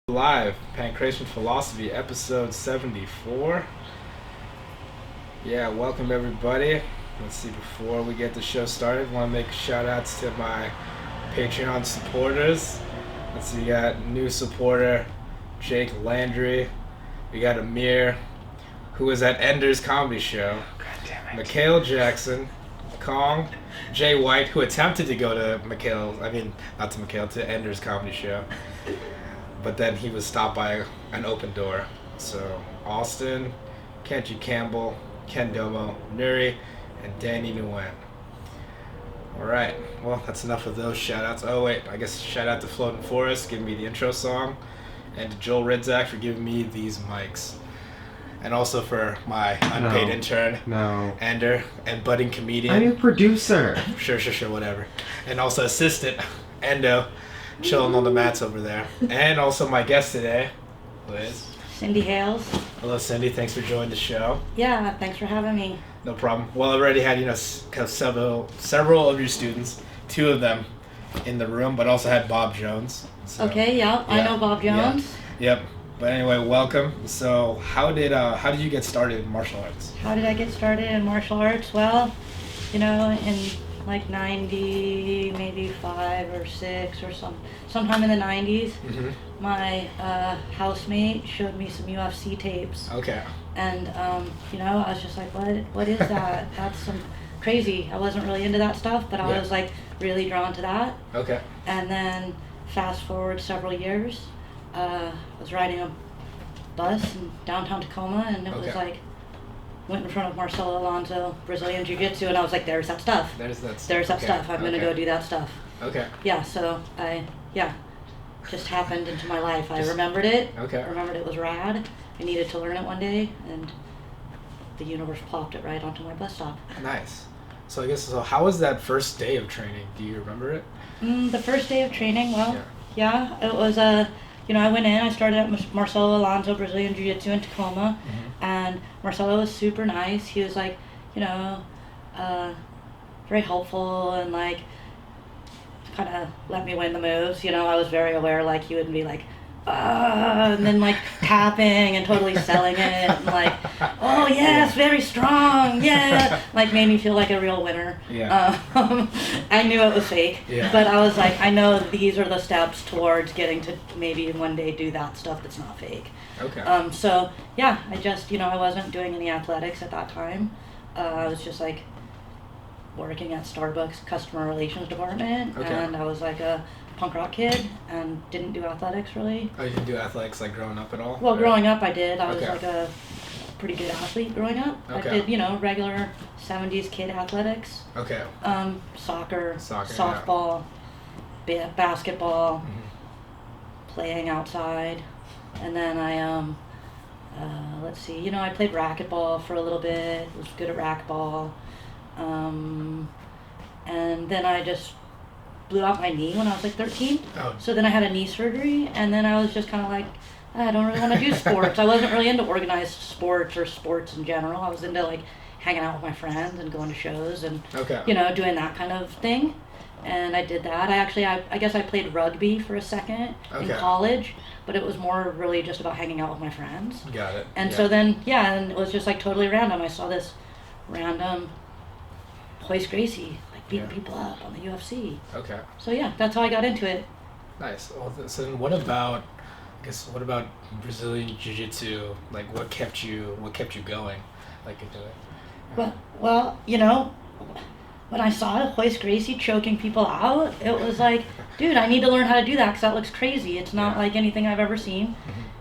Live, Pankration Philosophy, episode 74. Yeah, welcome everybody. Let's see, before we get the show started, I want to make shout outs to my Patreon supporters. Let's see, we got new supporter Jake Landry. We got Amir, who was at Ender's Comedy Show. God damn it. Mikhail Jackson, Kong, Jay White, who attempted to go to to Ender's Comedy Show. But then he was stopped by an open door. So Austin, Kenji Campbell, Ken Domo, Nuri, and Danny Nguyen. Alright, well, that's enough of those shout outs. Oh wait, I guess shout out to Floating Forest giving me the intro song, and to Joel Ridzak for giving me these mics. And also for my unpaid intern, Ender, and budding comedian. I'm a producer. Sure, whatever. And also assistant, Endo, chilling on the mats over there. And also my guest today, Liz. Cindy Hales. Hello, Cindy. Thanks for joining the show. Yeah, thanks for having me. No problem. Well, I've already had, several of your students, two of them in the room, but also had Bob Jones. So, okay, yeah, I know Bob Jones. Yeah. Yep. But anyway, welcome. So, how did you get started in martial arts? How did I get started in martial arts? Well, in like 90, maybe 5 or 6 or sometime in the 90s, my housemate showed me some UFC tapes. Okay. And, I was just like, what is that? That's some crazy. I wasn't really into that stuff, but I was like really drawn to that. Okay. And then fast forward several years, I was riding a bus in downtown Tacoma, and it was like, went in front of Marcelo Alonso, Brazilian Jiu-Jitsu, and I was like, there's that stuff. There's that stuff. I'm going to go do that stuff. Okay. Yeah, so just happened into my life. I remembered it. Okay. I remembered it was rad. I needed to learn it one day, and the universe plopped it right onto my bus stop. Nice. So how was that first day of training? Do you remember it? The first day of training, it was I went in, I started at Marcelo Alonso Brazilian Jiu-Jitsu in Tacoma, and Marcelo was super nice. He was like, very helpful and like kind of let me win the moves. I was very aware, like he wouldn't be like, and then like tapping and totally selling it and like, oh yes, very strong, yeah, like made me feel like a real winner. Yeah. I knew it was fake, yeah. But I was like, I know these are the steps towards getting to maybe one day do that stuff that's not fake. Okay. So yeah, I just I wasn't doing any athletics at that time. I was just like working at Starbucks customer relations department, and I was like a punk rock kid and didn't do athletics really. Oh, you didn't do athletics like growing up at all? Well, growing up I did. I was like a pretty good athlete growing up. Okay. I did, regular 70s kid athletics. Okay. Soccer, softball, basketball, playing outside. And then I, I played racquetball for a little bit. Was good at racquetball. And then I just blew out my knee when I was like 13. Oh. So then I had a knee surgery, and then I was just kind of like, I don't really want to do sports. I wasn't really into organized sports or sports in general. I was into like hanging out with my friends and going to shows and doing that kind of thing. And I did that. I guess I played rugby for a second in college, but it was more really just about hanging out with my friends. Got it. And so then, and it was just like totally random. I saw this random Royce Gracie like beating people up on the UFC. Okay. So yeah, that's how I got into it. Nice. Well, so then what about Brazilian Jiu-Jitsu? Like what kept you going like into it? Well, when I saw Royce Gracie choking people out, it was like, dude, I need to learn how to do that because that looks crazy. It's not like anything I've ever seen.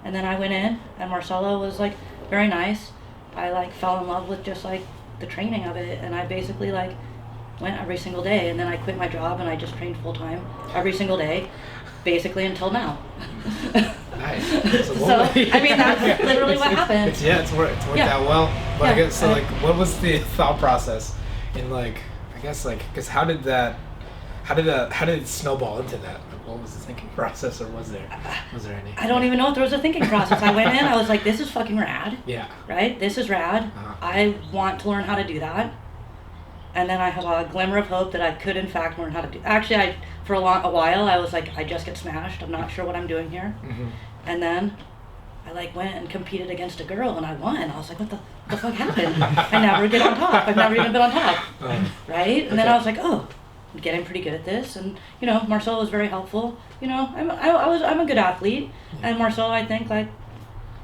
And then I went in, and Marcelo was like very nice. I like fell in love with just like the training of it, and I basically like went every single day. And then I quit my job and I just trained full time every single day, basically until now. Nice. So I mean that's literally what happened. It's worked out well. But I guess so. Like, what was the thought process in like? I guess like, because how did it snowball into that? What was the thinking process, or was there any? I don't even know if there was a thinking process. I went in, I was like, this is fucking rad. Yeah. Right? This is rad. I want to learn how to do that. And then I had a glimmer of hope that I could in fact learn how to do. Actually, for a while I was like, I just get smashed. I'm not sure what I'm doing here. And then I like went and competed against a girl and I won. I was like, what the fuck happened? I never get on top. I've never even been on top. Right? And then I was like, oh, I'm getting pretty good at this. And, you know, Marcel was very helpful. You know, I'm a good athlete. And Marcel, I think, like,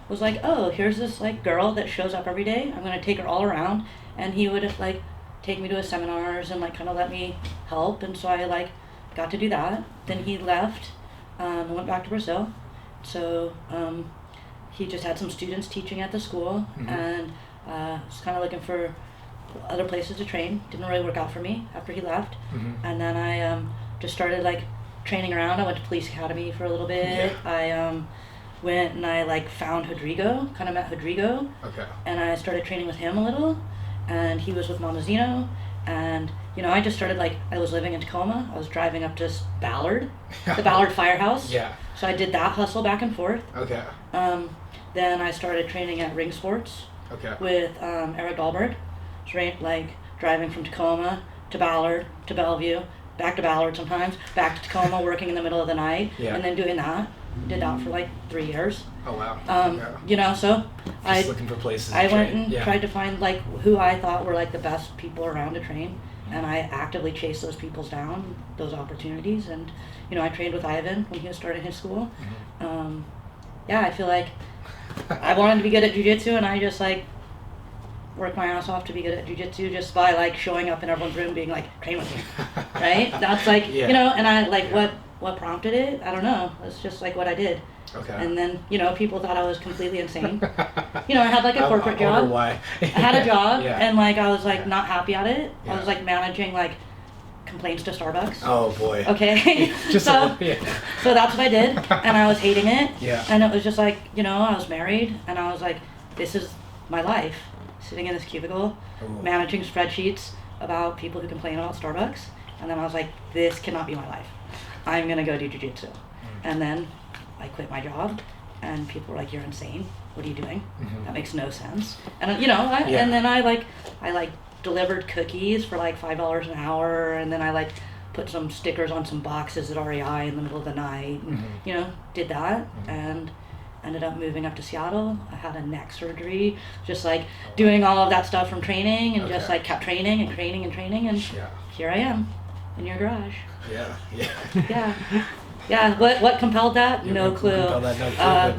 was like, oh, here's this, like, girl that shows up every day. I'm going to take her all around. And he would, like, take me to his seminars and, like, kind of let me help. And so I, like, got to do that. Then he left and went back to Brazil. So, he just had some students teaching at the school, and was kind of looking for other places to train. Didn't really work out for me after he left. And then I just started like training around. I went to police academy for a little bit. I went and I like found Rodrigo, kind of met Rodrigo. And I started training with him a little, and he was with Mamazino. And you know, I just started like, I was living in Tacoma. I was driving up to Ballard, the Ballard Firehouse. So I did that hustle back and forth. Then I started training at Ring Sports with Eric Dahlberg. Like driving from Tacoma to Ballard to Bellevue, back to Ballard sometimes, back to Tacoma, working in the middle of the night, and then doing that. Did that for like 3 years. Oh wow. You know, so just looking for places. I went and tried to find like who I thought were like the best people around to train, and I actively chased those people down, those opportunities. And you know, I trained with Ivan when he was starting his school. Yeah, I feel like I wanted to be good at jiu-jitsu, and I just like worked my ass off to be good at jiu-jitsu just by like showing up in everyone's room being like, train with me, right? That's like, you know, and I like what prompted it, I don't know. It's just like what I did. And then, you know, people thought I was completely insane. You know, I had like a corporate job. Why. I had a job and like I was like not happy at it. I was like managing like complaints to Starbucks. Oh boy. Okay. Just so that's what I did, and I was hating it. And it was just like, you know, I was married, and I was like, this is my life, sitting in this cubicle, managing spreadsheets about people who complain about Starbucks. And then I was like, this cannot be my life. I'm gonna go do jiu-jitsu. And then I quit my job, and people were like, you're insane. What are you doing? That makes no sense. And you know, and then I like delivered cookies for like $5 an hour, and then I like put some stickers on some boxes at REI in the middle of the night, and, you know, did that, and ended up moving up to Seattle. I had a neck surgery, just like doing all of that stuff from training, and just like kept training and training and training, and here I am in your garage. Yeah. What compelled that? No clue.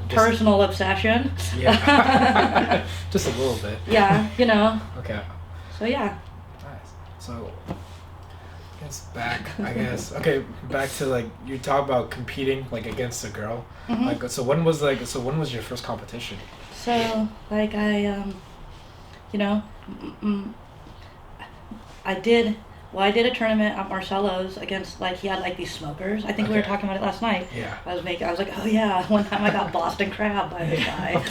Personal obsession. Just a little bit. Yeah, you know. So yeah. Nice. So I guess back to like you talk about competing like against a girl. Like so when was your first competition? So like I you know, I did a tournament at Marcelo's against, like, he had like these smokers. I think we were talking about it last night. I was like, oh yeah, one time I got Boston Crab by this guy.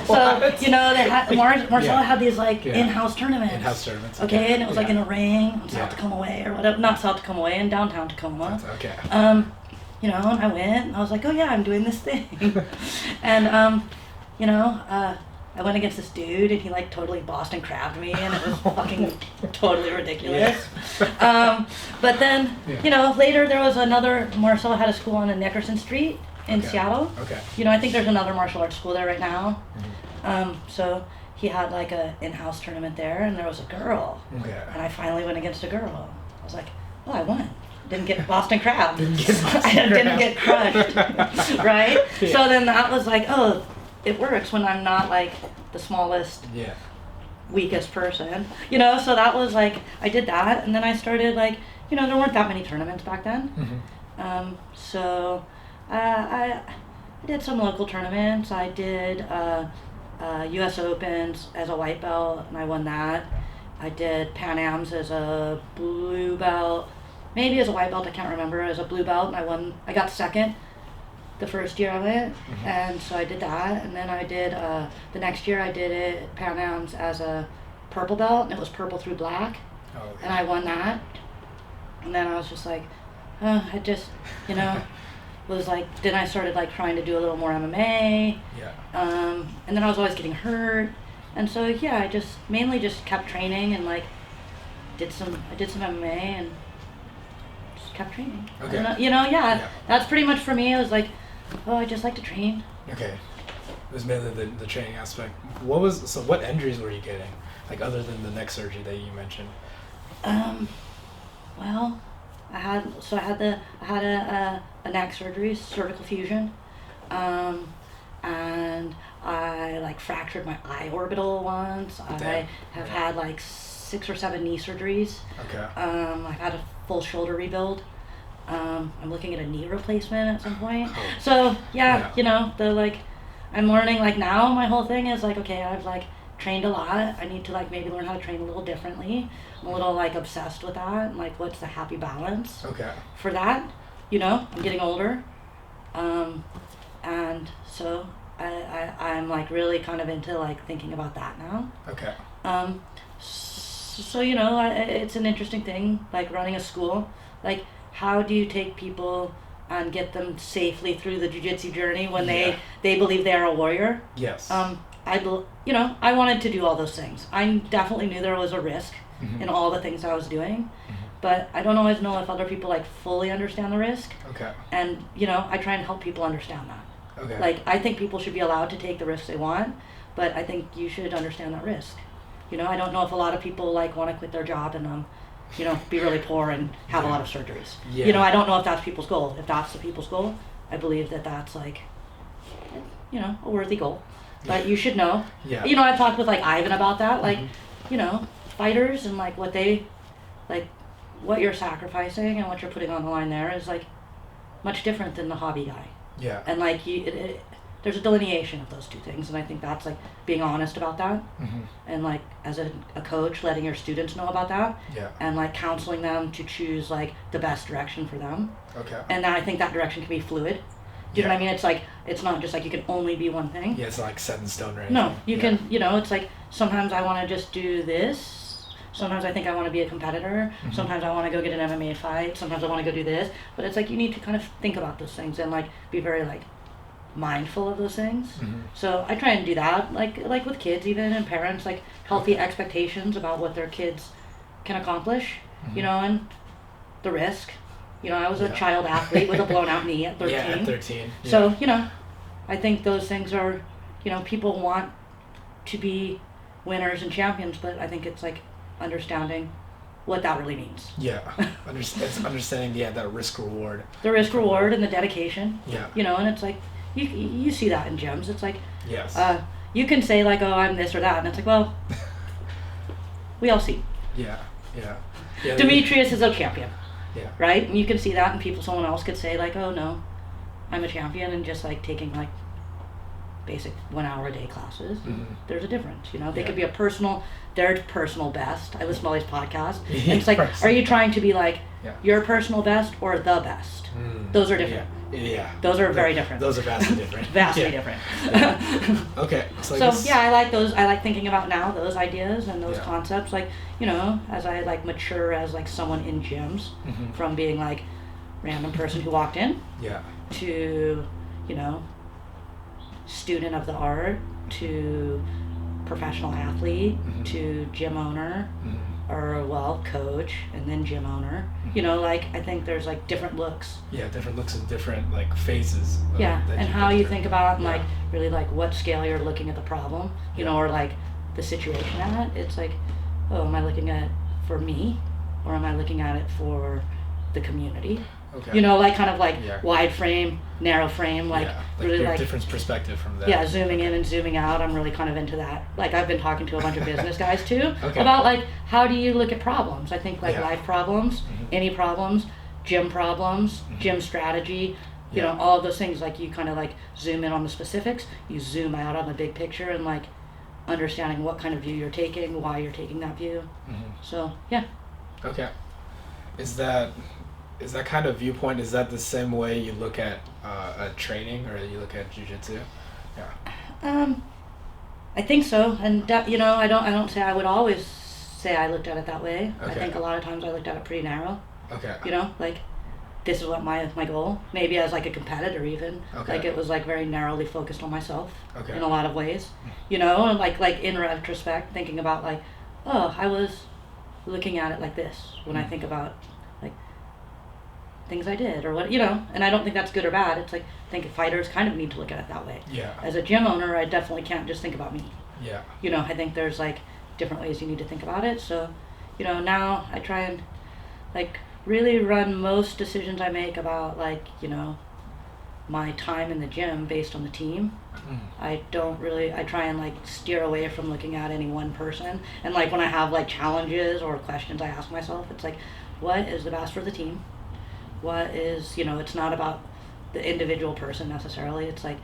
So, you know, they had, Marcelo had these like in-house tournaments. Okay, and it was like in a ring in South Tacoma Way or whatever, not South Tacoma Way, in downtown Tacoma. You know, and I went, and I was like, oh yeah, I'm doing this thing. And, you know, I went against this dude, and he like totally Boston Crabbed me, and it was fucking totally ridiculous. But then, you know, later there was another, Marcelo had a school on Nickerson Street in Seattle. You know, I think there's another martial arts school there right now. So he had like a in-house tournament there, and there was a girl. And I finally went against a girl. I was like, oh, I won. Didn't get Boston Crab. I didn't get crushed. Right? So then that was like, oh, it works when I'm not like the smallest, weakest person, you know. So that was like, I did that, and then I started like, you know, there weren't that many tournaments back then. So I did some local tournaments. I did U.S. Opens as a white belt, and I won that. I did Pan Ams as a blue belt, maybe as a white belt, I can't remember, as a blue belt, and I got second the first year I went, and so I did that, and then I did, the next year I did it at Pan Am's as a purple belt, and it was purple through black, and I won that, and then I was just like, I just, you know, was like, then I started like trying to do a little more MMA, and then I was always getting hurt, and so yeah, I just mainly just kept training, and like, I did some MMA, and kept training. You know, that's pretty much for me. It was like, Oh, I just like to train. Okay. It was mainly the training aspect. What injuries were you getting? Like other than the neck surgery that you mentioned? Well, I had a neck surgery, cervical fusion. And I like fractured my eye orbital once. I have had like 6 or 7 knee surgeries. Okay. I've had a full shoulder rebuild. I'm looking at a knee replacement at some point. Oh. So yeah, you know, I'm learning like now my whole thing is like, okay, I've like trained a lot. I need to like maybe learn how to train a little differently. I'm a little like obsessed with that and like what's the happy balance for that. You know, I'm getting older. And so I'm like really kind of into like thinking about that now. Okay. So you know, it's an interesting thing, like running a school. Like, how do you take people and get them safely through the jiu-jitsu journey when they believe they are a warrior? Yes. You know, I wanted to do all those things. I definitely knew there was a risk in all the things I was doing, but I don't always know if other people like fully understand the risk. Okay. And you know, I try and help people understand that. Okay. Like, I think people should be allowed to take the risks they want, but I think you should understand that risk. You know, I don't know if a lot of people like want to quit their job and you know, be really poor and have a lot of surgeries. Yeah. You know, I don't know if that's people's goal. If that's the people's goal, I believe that that's like, you know, a worthy goal. But you should know. Yeah. You know, I've talked with like Ivan about that. Like, you know, fighters and like what you're sacrificing and what you're putting on the line there is like much different than the hobby guy. Yeah. And like there's a delineation of those two things, and I think that's like being honest about that, and like as a coach, letting your students know about that, and like counseling them to choose like the best direction for them. Okay. And then I think that direction can be fluid. Do you know what I mean? It's like it's not just like you can only be one thing. Yeah, it's not like set in stone or anything. No, you can. You know, it's like sometimes I want to just do this. Sometimes I think I want to be a competitor. Sometimes I want to go get an MMA fight. Sometimes I want to go do this. But it's like you need to kind of think about those things and like be very like mindful of those things. So I try and do that, like with kids even and parents, like healthy expectations about what their kids can accomplish. You know, and the risk. You know, I was a child athlete with a blown out knee at 13. Yeah, at 13. Yeah. So, you know, I think those things are, you know, people want to be winners and champions, but I think it's like understanding what that really means. Yeah, it's understanding that risk reward. The risk reward and the dedication. Yeah. You know, and it's like, you see that in gyms. It's like, yes. You can say like, oh, I'm this or that, and it's like, well, we all see. Yeah. Demetrius is a champion. Yeah. Right? And you can see that, and someone else could say like, oh no, I'm a champion, and just like taking like basic 1 hour a day classes. There's a difference, you know. They could be their personal best. I listen to all these podcasts, and it's like, are you trying to be like your personal best or the best? Those are different. Yeah. Those are very different. Those are vastly different. Vastly different. Okay. So yeah, I like those. I like thinking about now those ideas and those concepts. Like, you know, as I like mature as like someone in gyms, from being like random person who walked in, to, you know, student of the art, to professional athlete, to gym owner, or well, coach, and then gym owner. You know, like I think there's like different looks. Yeah, different looks and different like phases. And how you think about like really like what scale you're looking at the problem, you know, or like the situation at. It's like, oh, am I looking at it for me, or am I looking at it for the community? Okay. You know, like kind of like wide frame, narrow frame, like really like different perspective from that. Yeah, zooming in and zooming out. I'm really kind of into that. Like I've been talking to a bunch of business guys too about like how do you look at problems. I think like life problems, any problems, gym problems, gym strategy. You know, all of those things. Like you kind of like zoom in on the specifics. You zoom out on the big picture and like understanding what kind of view you're taking, why you're taking that view. So yeah. Okay. Is that kind of viewpoint, is that the same way you look at training or you look at jiu-jitsu? Yeah. I think so, and you know, I don't say I would always say I looked at it that way. I think a lot of times I looked at it pretty narrow. Okay. You know, like this is what my goal, maybe as like a competitor even. Like it was like very narrowly focused on myself in a lot of ways. You know, and like in retrospect, thinking about like, oh, I was looking at it like this when I think about things I did or what, and I don't think that's good or bad. It's like, I think fighters kind of need to look at it that way. Yeah. As a gym owner, I definitely can't just think about me. Yeah. I think there's like different ways you need to think about it. So, now I try and like really run most decisions I make about like, my time in the gym based on the team. I try and like steer away from looking at any one person. And like when I have like challenges or questions I ask myself, it's like, what is the best for the team? What is, it's not about the individual person necessarily. It's like,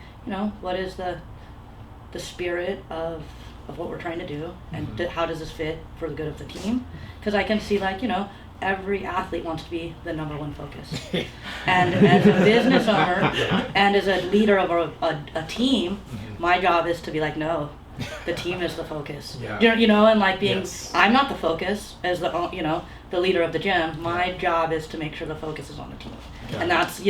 what is the spirit of what we're trying to do, and how does this fit for the good of the team? Because I can see like, every athlete wants to be the number one focus. And as a business owner and as a leader of a team, my job is to be like, no, the team is the focus. Yeah. And like being, Yes. I'm not the focus as the leader of the gym. My job is to make sure the focus is on the team. Yeah. And that's,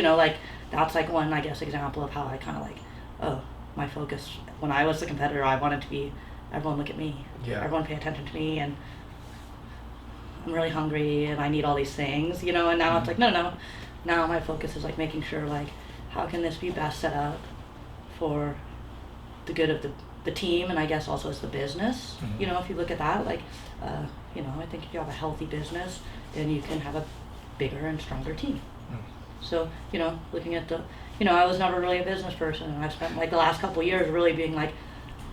that's like one, I guess, example of how I kind of like, my focus, when I was the competitor, I wanted to be, everyone look at me. Yeah. Everyone pay attention to me, and I'm really hungry and I need all these things, and now it's like, no. Now my focus is like making sure like, how can this be best set up for the good of the team, and I guess also as the business. If you look at that, like, I think if you have a healthy business, then you can have a bigger and stronger team. So, looking at I was never really a business person, and I've spent like the last couple of years really being like,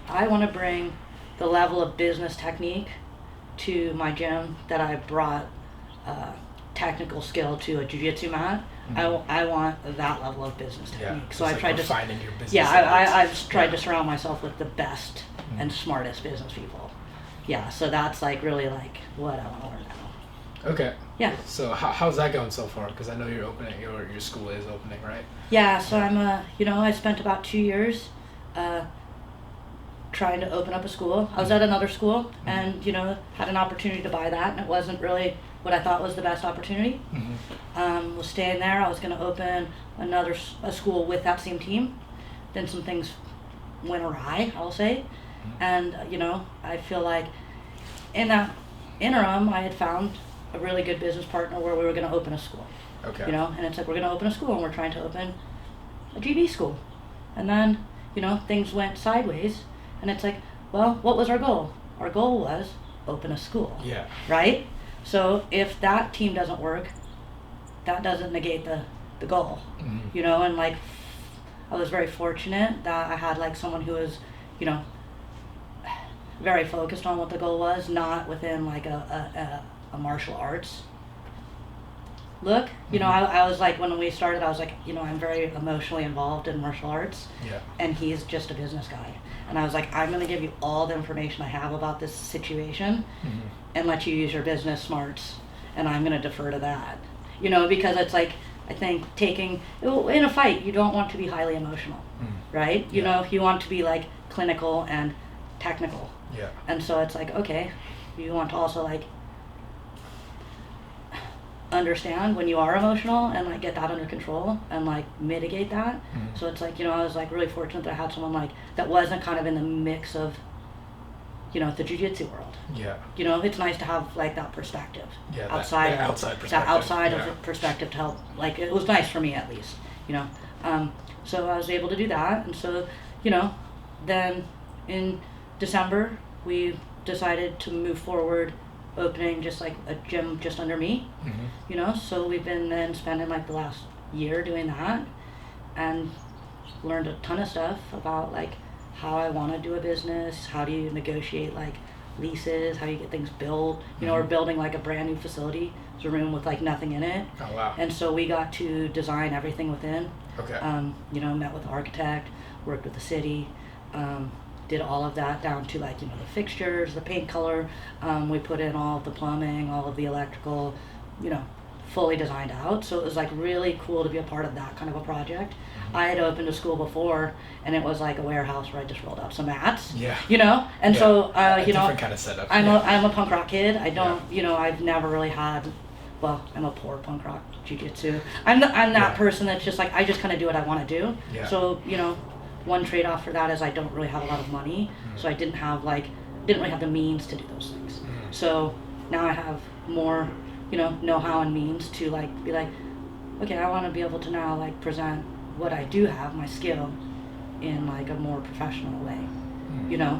I want to bring the level of business technique to my gym that I brought technical skill to a jiu-jitsu mat. I want that level of business technique. Yeah. So I tried to finding your business. I've tried to surround myself with the best and smartest business people. Yeah, so that's like really like what I want to learn now. Okay. Yeah. So how's that going so far? Because I know you're opening, your school is opening, right? Yeah, so I'm I spent about 2 years trying to open up a school. I was at another school and, had an opportunity to buy that, and it wasn't really what I thought was the best opportunity. Was staying there. I was going to open a school with that same team. Then some things went awry, I'll say. And, I feel like in that interim, I had found a really good business partner where we were going to open a school. Okay. And it's like, we're going to open a school, and we're trying to open a GB school. And then, things went sideways. And it's like, well, what was our goal? Our goal was open a school. Yeah. Right? So if that team doesn't work, that doesn't negate the goal. And like, I was very fortunate that I had like someone who was, very focused on what the goal was, not within like a martial arts look. I was like, when we started, I was like, I'm very emotionally involved in martial arts. Yeah. And he's just a business guy. And I was like, I'm going to give you all the information I have about this situation and let you use your business smarts. And I'm going to defer to that. Because it's like, I think in a fight, you don't want to be highly emotional, right? You want to be like clinical and technical. Yeah. And so it's like, okay, you want to also like understand when you are emotional and like get that under control and like mitigate that. So it's like, I was like really fortunate that I had someone like that wasn't kind of in the mix of, the jiu-jitsu world. Yeah. It's nice to have like that perspective. Yeah. Outside that outside perspective. That outside yeah. of perspective to help. Like it was nice for me at least. So I was able to do that, and so then in December we decided to move forward opening just like a gym just under me. So we've been then spending like the last year doing that and learned a ton of stuff about like how I want to do a business, how do you negotiate like leases, how do you get things built. We're building like a brand new facility. It's a room with like nothing in it. Oh wow. And so we got to design everything within. Okay. Met with the architect, worked with the city, did all of that down to like, the fixtures, the paint color. We put in all of the plumbing, all of the electrical, fully designed out. So it was like really cool to be a part of that kind of a project. I had opened a school before, and it was like a warehouse where I just rolled out some mats. Yeah. And yeah. so different kind of setup. I'm a punk rock kid. I don't I've never really had. Well, I'm a poor punk rock jiu-jitsu. I'm that person that's just like, I just kind of do what I want to do. Yeah. So one trade-off for that is I don't really have a lot of money, so I didn't really have the means to do those things. So now I have more know-how and means to like be like, okay, I want to be able to now like present what I do have, my skill, in like a more professional way, you know.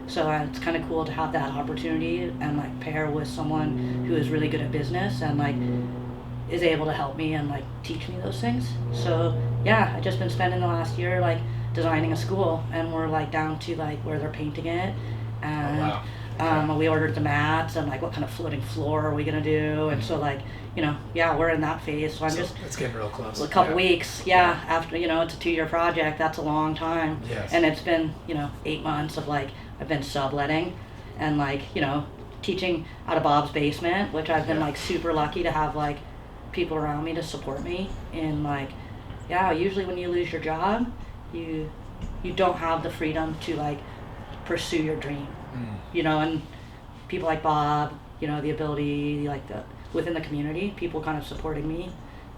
So it's kind of cool to have that opportunity and like pair with someone who is really good at business and like is able to help me and like teach me those things. So yeah, I just been spending the last year like designing a school, and we're like down to like where they're painting it, and Oh, wow. we ordered the mats and like what kind of floating floor are we gonna do, and so like, you know, yeah, we're in that phase. So I'm just it's getting real close. a couple weeks, after, you know, it's a 2-year project. That's a long time. Yes. And it's been, you know, 8 months of like I've been subletting and like, you know, teaching out of Bob's basement, which I've been like super lucky to have like people around me to support me in like, usually when you lose your job, you don't have the freedom to like pursue your dream, you know, and people like Bob, you know, the ability, like the within the community, people kind of supporting me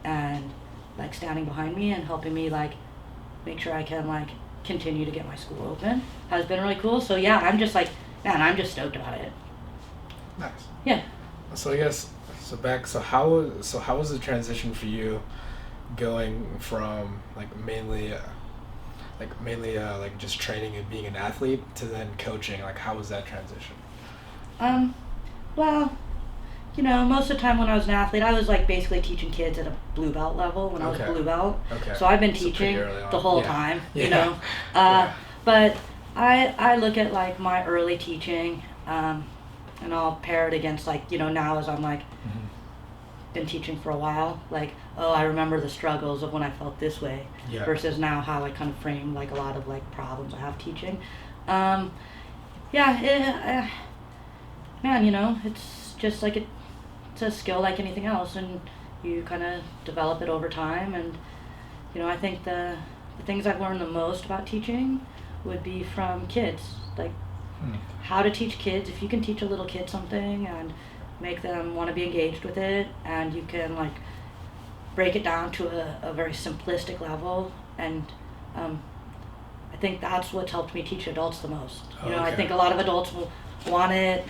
and like standing behind me and helping me like make sure I can like continue to get my school open has been really cool. So yeah, I'm just like, man, I'm just stoked about it. Nice. Yeah. So I guess how was the transition for you going from mainly just training and being an athlete to then coaching? Like, how was that transition? Well, you know, most of the time when I was an athlete, I was like basically teaching kids at a blue belt level when I was blue belt. Okay. So I've been teaching the whole time, you know. But I look at like my early teaching, and I'll pair it against like, you know, now as I'm like been teaching for a while, like, oh, I remember the struggles of when I felt this way versus now how I kind of frame like a lot of like problems I have teaching. Man, you know, it's just like it's a skill like anything else, and you kind of develop it over time. And you know, I think the things I've learned the most about teaching would be from kids, like how to teach kids. If you can teach a little kid something and make them want to be engaged with it, and you can like break it down to a very simplistic level, and I think that's what's helped me teach adults the most. You know, I think a lot of adults will want it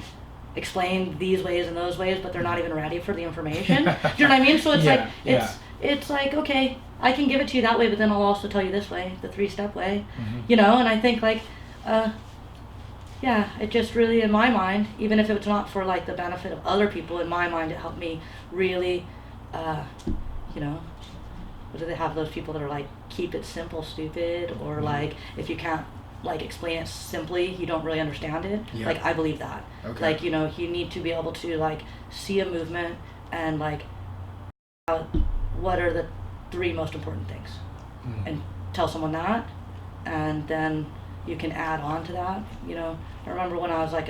explained these ways and those ways, but they're not even ready for the information. Do you know what I mean? So it's it's like, okay, I can give it to you that way, but then I'll also tell you this way, the 3-step way. You know, and I think like it just really, in my mind, even if it's not for like the benefit of other people, in my mind it helped me really, you know, what do they have, those people that are like, keep it simple, stupid, or like, if you can't like explain it simply, you don't really understand it. Like, I believe that. Like, you know, you need to be able to like see a movement and like what are the 3 most important things, and tell someone that, and then you can add on to that. You know, I remember when I was like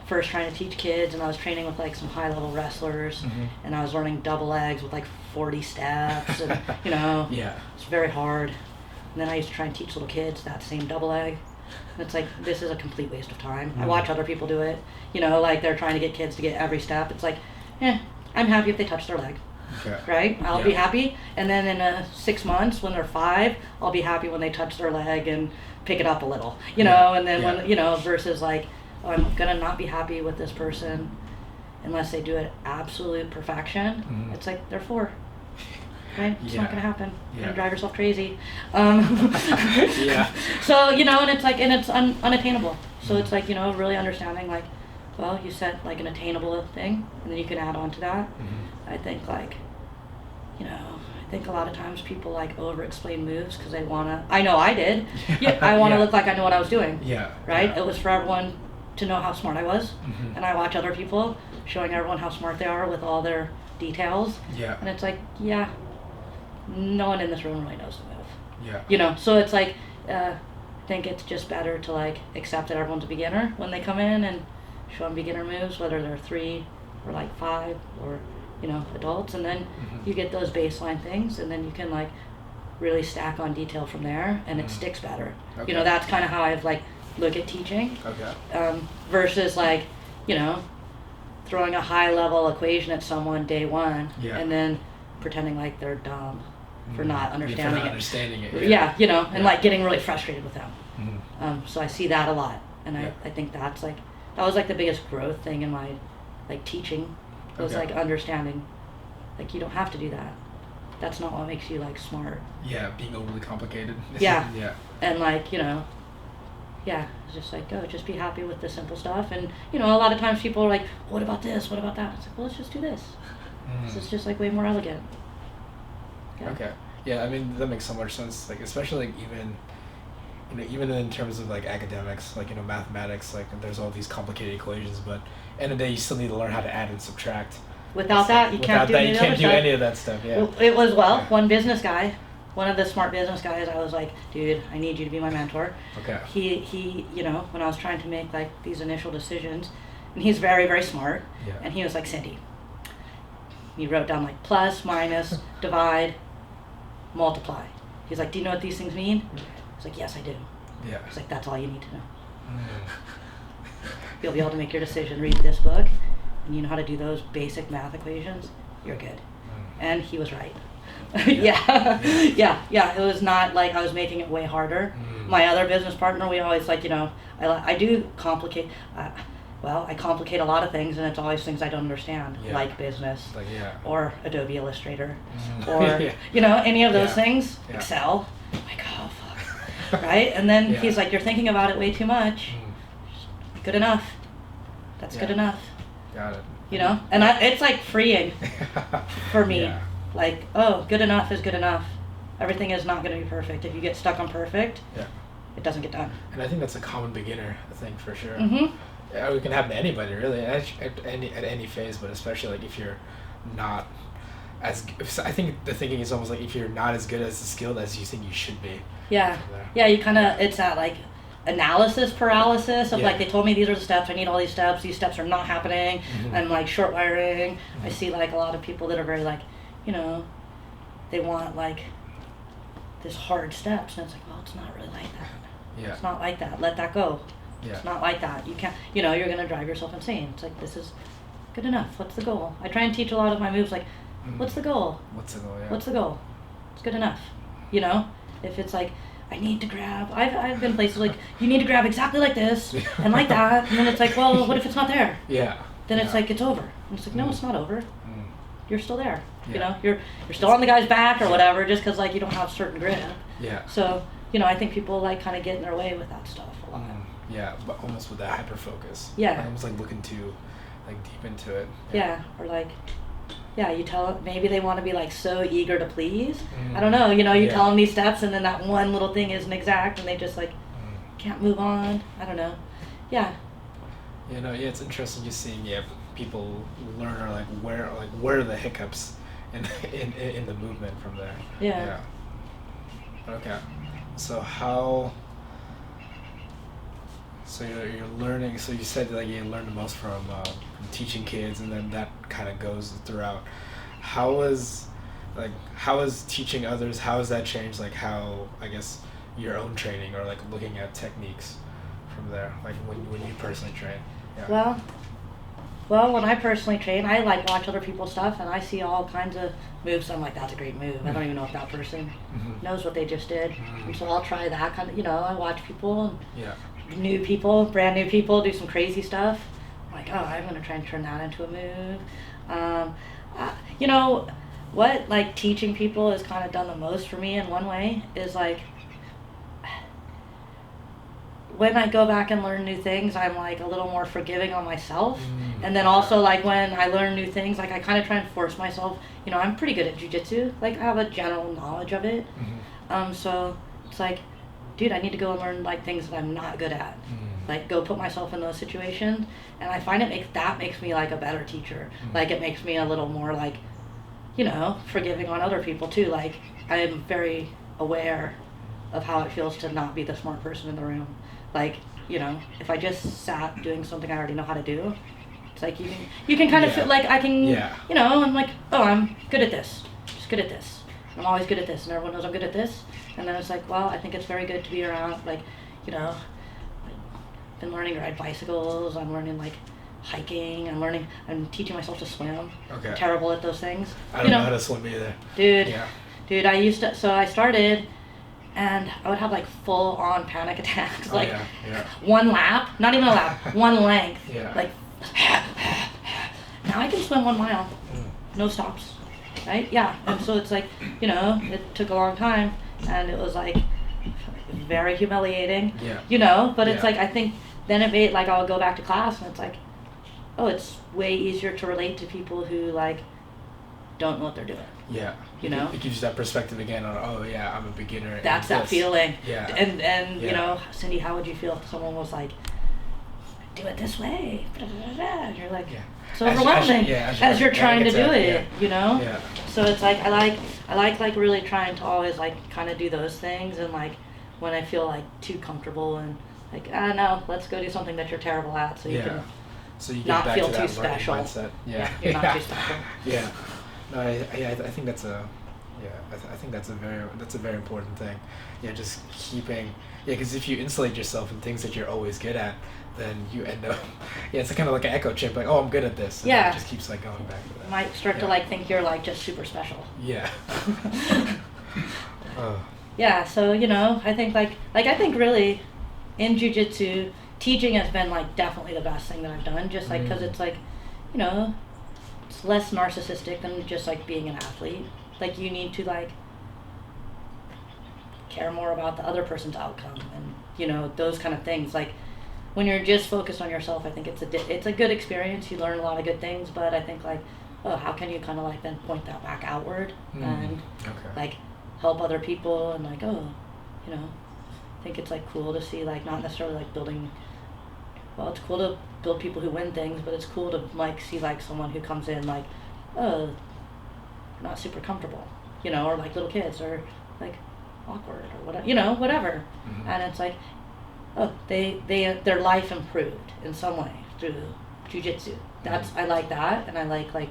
first trying to teach kids, and I was training with like some high level wrestlers, and I was learning double legs with like 40 steps, and you know, it's very hard. And then I used to try and teach little kids that same double leg. And it's like, this is a complete waste of time. I watch other people do it, you know, like they're trying to get kids to get every step. It's like, I'm happy if they touch their leg. Right? I'll be happy. And then in 6 months when they're 5, I'll be happy when they touch their leg and pick it up a little, you know, and then when, you know, versus like, oh, I'm gonna not be happy with this person unless they do it absolute perfection. It's like, they're 4. Right? It's not gonna happen. You're gonna drive yourself crazy. So, you know, and it's like, and it's unattainable. So it's like, you know, really understanding like, well, you set like an attainable thing, and then you can add on to that. I think like, you know, I think a lot of times people like over-explain moves because they wanna. I know I did. I want to look like I know what I was doing. Right? It was for everyone to know how smart I was, and I watch other people showing everyone how smart they are with all their details. And it's like, no one in this room really knows the move. You know, so it's like, I think it's just better to like accept that everyone's a beginner when they come in and show them beginner moves, whether they're 3 or like 5 or, you know, adults, and then you get those baseline things, and then you can like really stack on detail from there, and it sticks better. You know, that's kind of how I've like look at teaching. Versus like, you know, throwing a high level equation at someone day 1 and then pretending like they're dumb for not understanding it. You know, and like getting really frustrated with them. So I see that a lot, and I think that's like, that was like the biggest growth thing in my like teaching, was like understanding Like, you don't have to do that. That's not what makes you, like, smart. Yeah, being overly complicated. Yeah. Yeah. And, like, you know, yeah, it's just like, just be happy with the simple stuff. And, you know, a lot of times people are like, what about this? What about that? It's like, well, let's just do this. This is just, like, way more elegant. Yeah. Okay. Yeah, I mean, that makes so much sense. Like, especially, like, even, you know, even in terms of, like, academics, like, you know, mathematics, like, there's all these complicated equations, but end of the day, you still need to learn how to add and subtract. Without that, you can't do any other stuff. You can't do any of that stuff, yeah. It was, one business guy, one of the smart business guys, I was like, dude, I need you to be my mentor. Okay. He, you know, when I was trying to make, like, these initial decisions, and he's very, very smart, and he was like, Cindy, he wrote down, like, plus, minus, divide, multiply. He's like, do you know what these things mean? I was like, yes, I do. Yeah. He's like, that's all you need to know. You'll be able to make your decision, read this book, and you know how to do those basic math equations, you're good. And he was right. Yeah. It was not like I was making it way harder. My other business partner, we always, like, you know, I do complicate, I complicate a lot of things, and it's always things I don't understand, like business, or Adobe Illustrator, or, you know, any of those things, Excel. I'm like, oh, fuck. Right? And then he's like, you're thinking about it way too much. Good enough. That's good enough. Got it. You know? And it's like freeing for me. Yeah. Like, oh, good enough is good enough. Everything is not going to be perfect. If you get stuck on perfect, it doesn't get done. And I think that's a common beginner thing for sure. Mm-hmm. Yeah, it can happen to anybody, really, at any phase, but especially, like, if you're not as... I think the thinking is almost like if you're not as good as skilled as you think you should be. Yeah. Yeah, you kind of... It's that, like, analysis paralysis of, like, they told me these are the steps, I need all these steps are not happening, I'm, like, short wiring. I see, like, a lot of people that are very, like, you know, they want, like, this hard steps, and it's like, well, it's not really like that. Yeah. It's not like that. Let that go. Yeah. It's not like that. You can't, you know, you're going to drive yourself insane. It's like, this is good enough. What's the goal? I try and teach a lot of my moves, like, what's the goal? What's the goal, yeah. What's the goal? It's good enough. You know? If it's like, I need to grab, I've been places like, you need to grab exactly like this, and like that, and then it's like, well, what if it's not there? Yeah. Then it's like, it's over. And it's like, no, it's not over. You're still there. You know, you're still on the guy's back or whatever, just because, like, you don't have certain grip. Yeah. So, you know, I think people, like, kind of get in their way with that stuff a lot. Yeah, but almost with that hyper focus. Yeah. Almost like looking too, like, deep into it. Yeah, or like, you tell them, maybe they want to be, like, so eager to please. I don't know, you know, you tell them these steps, and then that one little thing isn't exact, and they just, like, can't move on. I don't know. Yeah. You know, it's interesting just seeing, people learn, or, like, where are the hiccups in the movement from there. Yeah. Okay. So you're learning, so you said, like, you learn the most from teaching kids, and then that kind of goes throughout. How is teaching others, how has that changed, like, how, I guess, your own training, or, like, looking at techniques from there, like, when you personally train? Yeah. Well, when I personally train, I, like, watch other people's stuff, and I see all kinds of moves. So I'm like, that's a great move. I don't even know if that person knows what they just did. And so I'll try that kind of, you know, I watch people, and brand new people do some crazy stuff. I'm like, oh, I'm going to try and turn that into a move. You know, what, like, teaching people has kind of done the most for me in one way is, like, when I go back and learn new things, I'm, like, a little more forgiving on myself. And then also, like, when I learn new things, like, I kind of try and force myself. You know, I'm pretty good at jiu-jitsu. Like, I have a general knowledge of it. So it's like, dude, I need to go and learn, like, things that I'm not good at. Like, go put myself in those situations. And I find that makes me, like, a better teacher. Like, it makes me a little more, like, you know, forgiving on other people, too. Like, I am very aware of how it feels to not be the smart person in the room. Like, you know, if I just sat doing something I already know how to do, it's like you can kind of feel like I can, you know, I'm like, oh, I'm good at this. Just good at this. I'm always good at this, and everyone knows I'm good at this. And then it's like, well, I think it's very good to be around, like, you know, I've been learning to ride bicycles. I'm learning, like, hiking. I'm teaching myself to swim. Okay. I'm terrible at those things. I don't know how to swim either. Dude, I started, and I would have, like, full-on panic attacks. Like, one lap, not even a lap, one length. Like, now I can swim 1 mile. No stops. right? Yeah. And so it's like, you know, it took a long time, and it was like very humiliating. Yeah. You know, but it's Yeah. like I think then it made like I'll go back to class and it's like, oh, it's way easier to relate to people who like don't know what they're doing. Yeah. You know? It gives you that perspective again on, oh yeah, I'm a beginner. That's that feeling. Yeah. And Yeah. you know, Cindy, how would you feel if someone was like, do it this way? And you're like, Yeah. it's overwhelming as you're trying to do it, you know? Yeah. So it's like I like really trying to always like kind of do those things, and like when I feel like too comfortable and like, no, let's go do something that you're terrible at so you can so you get not back feel to too that special. mindset. Yeah. You're not too special. Yeah. No, I think that's a, I think that's a very important thing. Yeah, just keeping, because if you insulate yourself in things that you're always good at, then you end up, it's kind of like an echo chamber, like, oh, I'm good at this. And Yeah. it just keeps like going back to that. You might start to like think you're like just super special. Yeah. Yeah, so you know, I think like I think really in jiu-jitsu, teaching has been like definitely the best thing that I've done, just like because it's like, you know, it's less narcissistic than just like being an athlete. Like you need to like care more about the other person's outcome and you know those kind of things. Like when you're just focused on yourself, I think it's a good experience. You learn a lot of good things, but I think like, oh, how can you kind of like then point that back outward and like help other people and like, oh, you know, I think it's like cool to see like not necessarily like building. Well, it's cool to build people who win things, but it's cool to like see like someone who comes in like, oh, not super comfortable, you know, or like little kids or like awkward or whatever, you know, whatever. And it's like, oh, their life improved in some way through jiu-jitsu. I like that, and I like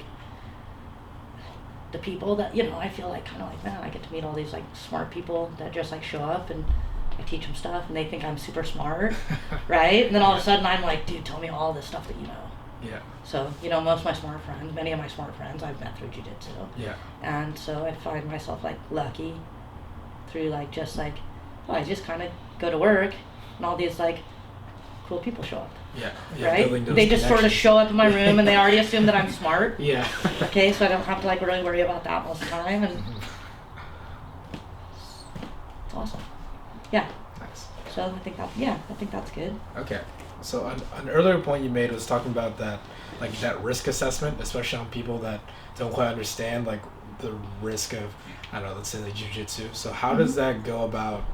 the people that, you know, I feel like kind of like, man, I get to meet all these like smart people that just like show up and I teach them stuff and they think I'm super smart, right? And then all of a sudden I'm like, dude, tell me all this stuff that you know. Yeah. So, you know, many of my smart friends I've met through jiu-jitsu. Yeah. And so I find myself like lucky through like just like, oh, I just kind of go to work and all these like cool people show up. Yeah. Right? They just sort of show up in my room and they already assume that I'm smart. Yeah. Okay, so I don't have to like really worry about that most of the time, and it's awesome. Yeah. Nice. So I think that's good. Okay. So an earlier point you made was talking about that, like that risk assessment, especially on people that don't quite understand like the risk of, I don't know, let's say like jiu-jitsu. So how does that go about,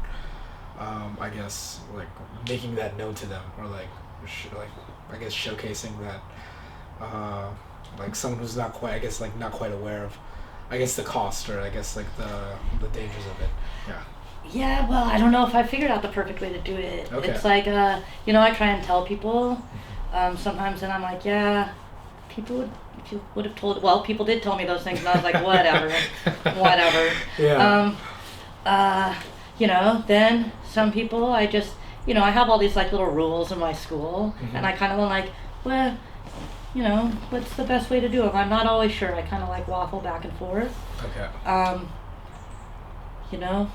I guess, like making that known to them, or like I guess showcasing that, like someone who's not quite, I guess, like not quite aware of, I guess, the cost, or I guess like the dangers of it. Yeah. Yeah, well, I don't know if I figured out the perfect way to do it. Okay. It's like, you know, I try and tell people sometimes, and I'm like, yeah, people would have told. Well, people did tell me those things, and I was like, whatever, whatever. Yeah. You know, then some people, I just, you know, I have all these like little rules in my school, and I kind of like, well, you know, what's the best way to do it? I'm not always sure. I kind of like waffle back and forth. Okay. You know,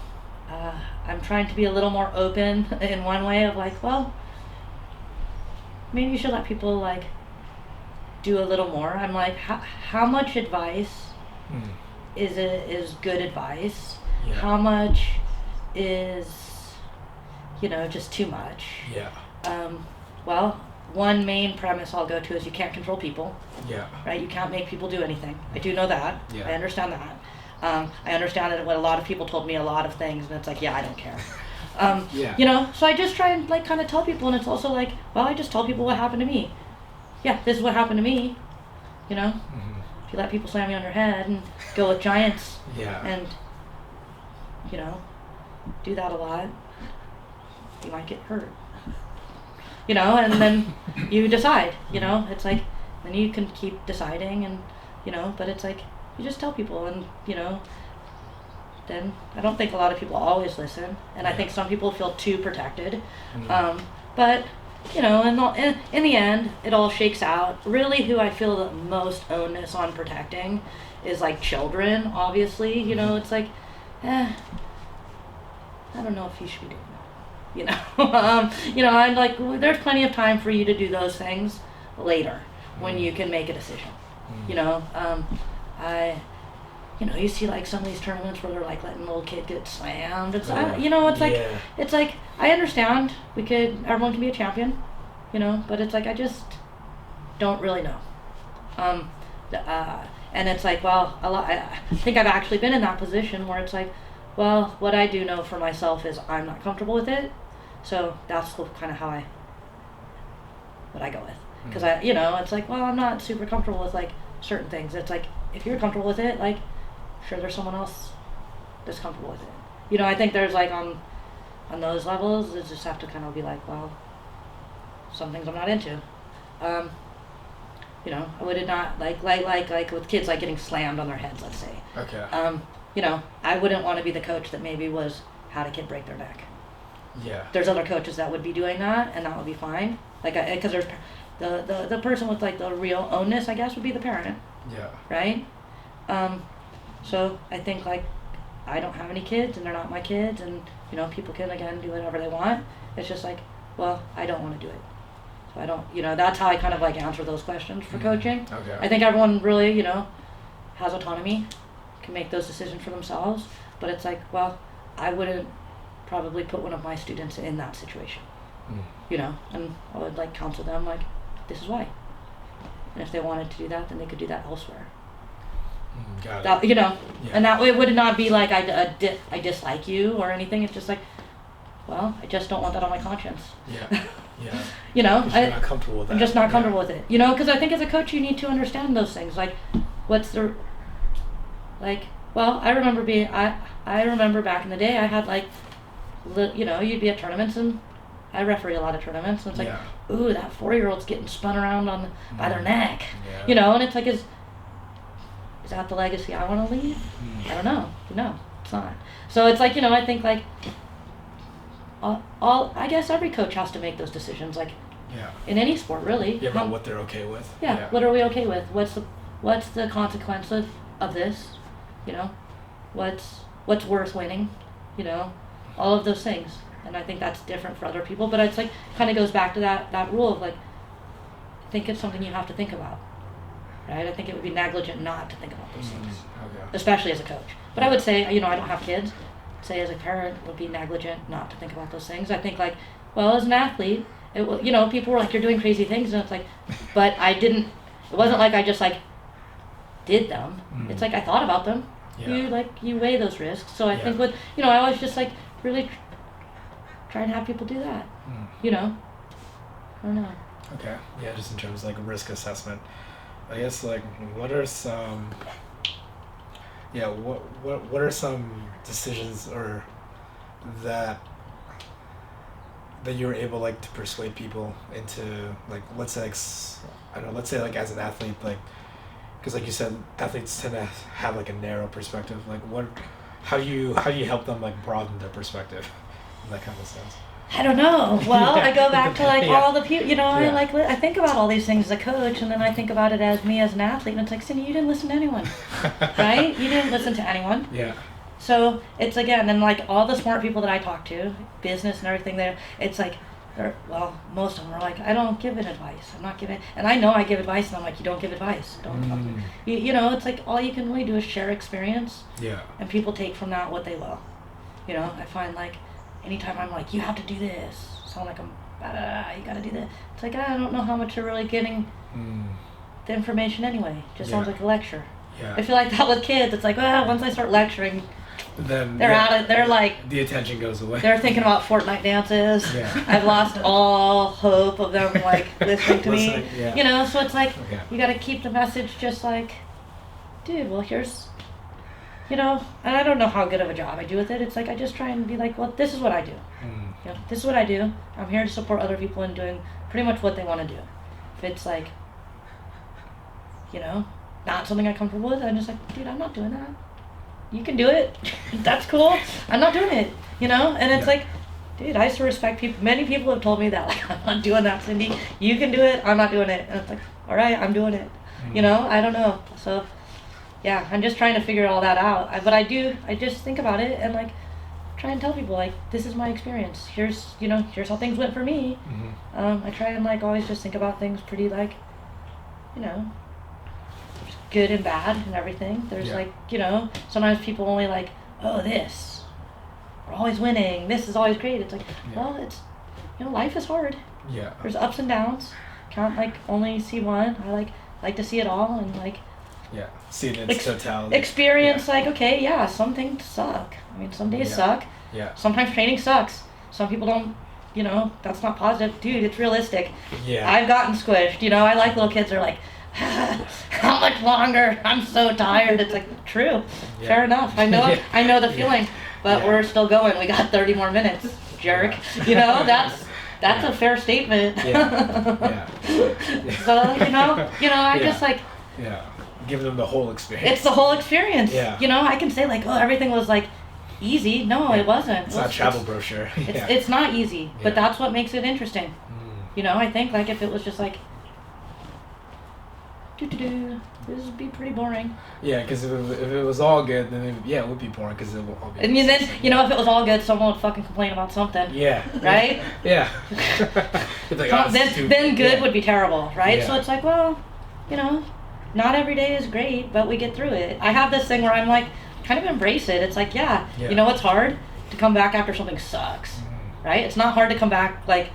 I'm trying to be a little more open in one way of like, well, maybe you should let people like do a little more. I'm like, how much advice is good advice? Yeah. How much is, you know, just too much? Yeah. Well, one main premise I'll go to is you can't control people. Yeah. Right? You can't make people do anything. I do know that. Yeah. I understand that. I understand that when a lot of people told me a lot of things, and it's like, yeah, I don't care. Yeah. You know, so I just try and like kind of tell people, and it's also like, well, I just tell people what happened to me. Yeah, this is what happened to me. You know, if you let people slam you on your head and go with giants, and you know, do that a lot, you might get hurt. You know, and then you decide. You know, it's like then you can keep deciding, and you know, but it's like you just tell people, and you know, then I don't think a lot of people always listen, and I think some people feel too protected. But you know, in the end, it all shakes out. Really, who I feel the most onus on protecting is like children. Obviously, you know, it's like, I don't know if you should be doing that. You know, you know, I'm like, there's plenty of time for you to do those things later when you can make a decision. You know, you know, you see like some of these tournaments where they're like letting a little kid get slammed. It's you know, it's like it's like I understand everyone can be a champion, you know, but it's like I just don't really know. And it's like, well, I think I've actually been in that position where it's like, well, what I do know for myself is I'm not comfortable with it, so that's kind of what I go with. Because you know, it's like, well, I'm not super comfortable with like certain things. It's like, if you're comfortable with it, like, sure, there's someone else that's comfortable with it. You know, I think there's like on those levels, you just have to kind of be like, well, some things I'm not into. You know, I would not like with kids like getting slammed on their heads, let's say. Okay. You know, I wouldn't want to be the coach that maybe was had a kid break their neck. Yeah. There's other coaches that would be doing that, and that would be fine. Like, because there's the person with like the real onus, I guess, would be the parent. Yeah. Right. So I think like I don't have any kids, and they're not my kids, and you know, people can again do whatever they want. It's just like, well, I don't want to do it. So I don't, you know, that's how I kind of like answer those questions for coaching. Okay. I think everyone really, you know, has autonomy, can make those decisions for themselves, but it's like, well, I wouldn't probably put one of my students in that situation, you know, and I would like counsel them like, this is why. And if they wanted to do that, then they could do that elsewhere. Got it. That, you know, and that way it would not be like I dislike you or anything. It's just like, well, I just don't want that on my conscience. Yeah. Yeah. You know, you're not comfortable with that. I'm just not comfortable with it. You know, because I think as a coach you need to understand those things. Like, what's the, like, well, I remember back in the day I had like, you know, you'd be at tournaments, and I referee a lot of tournaments, and it's like, ooh, that 4-year-old's getting spun around by their neck. Yeah. You know, and it's like, is that the legacy I want to leave? I don't know. No, it's not. So it's like, you know, I think like I guess every coach has to make those decisions, like in any sport, really. Yeah, about what they're okay with. Yeah, what are we okay with? What's the consequence of this? You know, what's worth winning? You know, all of those things. And I think that's different for other people, but it's like kind of goes back to that rule of like, I think it's something you have to think about. Right? I think it would be negligent not to think about those things, especially as a coach. But I would say, you know, I don't have kids. Say as a parent, it would be negligent not to think about those things. I think like, well, as an athlete, you know, people were like, you're doing crazy things, and it's like, but I didn't. It wasn't like I just like did them. It's like I thought about them. Yeah. You weigh those risks. So I think with, you know, I always just like really try and have people do that. You know, I don't know. Okay. Yeah, just in terms of like risk assessment. I guess like what are some what are some decisions or that you were able like to persuade people into, like, let's say like, I don't know, let's say like as an athlete, like, because like you said, athletes tend to have like a narrow perspective, like how do you help them like broaden their perspective in that kind of sense? I don't know. Well, I go back to like all the people, you know, I think about all these things as a coach, and then I think about it as me as an athlete, and it's like, Cindy, you didn't listen to anyone, right? You didn't listen to anyone. Yeah. So it's again, and like all the smart people that I talk to, business and everything there, it's like, well, most of them are like, I don't give it advice. I'm not giving, and I know I give advice, and I'm like, you don't give advice. Don't talk to me. You know, it's like all you can really do is share experience. Yeah. And people take from that what they will. You know, I find like, anytime I'm like, you have to do this, sound like I'm, you gotta do that. It's like, I don't know how much you're really getting the information anyway. Just sounds like a lecture. Yeah. I feel like that with kids. It's like, well, once I start lecturing, then they're out of, they're like, the attention goes away. They're thinking about Fortnite dances. Yeah. I've lost all hope of them like listening to me. Yeah. You know, so it's like, you gotta keep the message just like, dude, well, here's, you know, and I don't know how good of a job I do with it. It's like I just try and be like, well, this is what I do. You know, this is what I do. I'm here to support other people in doing pretty much what they want to do. If it's like, you know, not something I'm comfortable with, I'm just like, dude, I'm not doing that. You can do it. That's cool. I'm not doing it. You know, and it's like, dude, I used to respect people. Many people have told me that, like, I'm not doing that, Cindy. You can do it. I'm not doing it. And it's like, all right, I'm doing it. You know, I don't know. So. Yeah, I'm just trying to figure all that out. But I just think about it and like try and tell people like, this is my experience. Here's how things went for me. I try and like always just think about things pretty like, you know, good and bad and everything. There's like, you know, sometimes people only like, oh, this, we're always winning, this is always great. It's like, well, it's, you know, life is hard. Yeah. There's ups and downs. Can't like only see one. I like to see it all and like. Yeah. See it in its totality. Experience like, okay, yeah, some things suck. I mean, some days suck. Yeah. Sometimes training sucks. Some people don't, you know, that's not positive. Dude, it's realistic. Yeah. I've gotten squished. You know, I like little kids that are like, how much longer? I'm so tired. It's like, true. Yeah. Fair enough. I know the feeling, but we're still going. We got 30 more minutes, jerk. Yeah. You know, that's a fair statement. Yeah. So, you know, I just like. Yeah. Giving them the whole experience. It's the whole experience. Yeah. You know, I can say like, oh, everything was like easy. No, it wasn't. It's not a travel brochure. It's not easy, but that's what makes it interesting. You know, I think like if it was just like, this would be pretty boring. Yeah, because if it was all good, then it would be boring because it will all be. And then, you know, if it was all good, someone would fucking complain about something. Yeah. Right? Yeah. Like, oh, then good would be terrible, right? Yeah. So it's like, well, you know, not every day is great, but we get through it. I have this thing where I'm like, kind of embrace it. It's like, you know, it's hard to come back after something sucks, right? It's not hard to come back like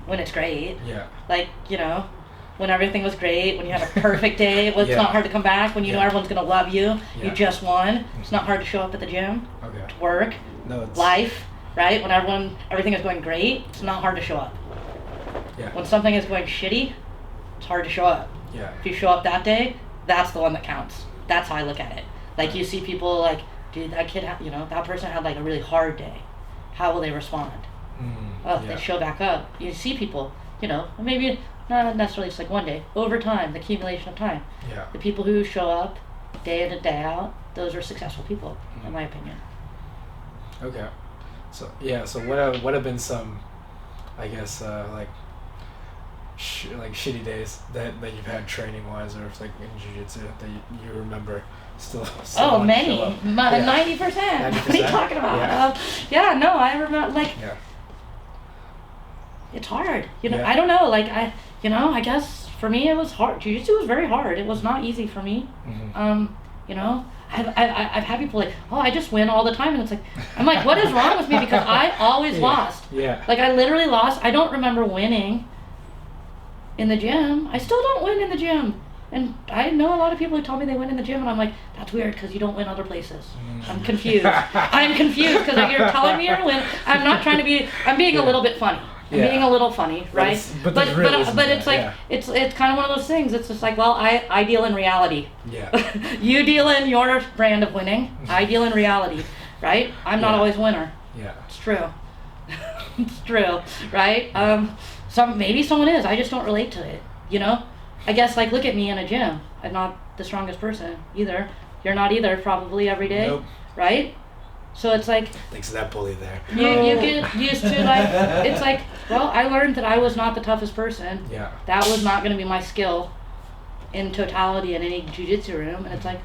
when it's great. Yeah. Like, you know, when everything was great, when you have a perfect day, it's not hard to come back when you know everyone's gonna love you. You just won. It's not hard to show up at the gym, to work, life, right? When everything is going great, it's not hard to show up. Yeah. When something is going shitty, it's hard to show up. Yeah. If you show up that day, that's the one that counts. That's how I look at it. Like you see people like, dude, that kid, you know, that person had like a really hard day. How will they respond? If they show back up, you see people, you know, maybe not necessarily just like one day, over time, the accumulation of time. Yeah. The people who show up day in and day out, those are successful people, in my opinion. Okay. So what have been some, I guess, like shitty days that you've had training wise, or like in jiu-jitsu that you remember still many. 90%. What are you talking about? No, I remember like it's hard, you know. I don't know, like I guess for me it was hard. Jiu-jitsu was very hard. It was not easy for me. You know, I've had people like, oh, I just win all the time, and it's like, I'm like, what is wrong with me? Because I always lost. Like I literally lost. I don't remember winning in the gym. I still don't win in the gym. And I know a lot of people who tell me they win in the gym, and I'm like, that's weird because you don't win other places. I'm confused. I'm confused because you're telling me you're going to win. I'm not trying to be, I'm being a little bit funny. I'm being a little funny, right? But it's like, it's kind of one of those things. It's just like, well, I deal in reality. You deal in your brand of winning. I deal in reality, right? I'm not always winner. It's true. It's true, right? Maybe someone is. I just don't relate to it, you know? I guess, like, look at me in a gym. I'm not the strongest person either. You're not either, probably, every day. Nope. Right? So it's like... Thanks to that bully there. You get used to, like... It's like, well, I learned that I was not the toughest person. That was not going to be my skill in totality in any jiu-jitsu room. And it's like,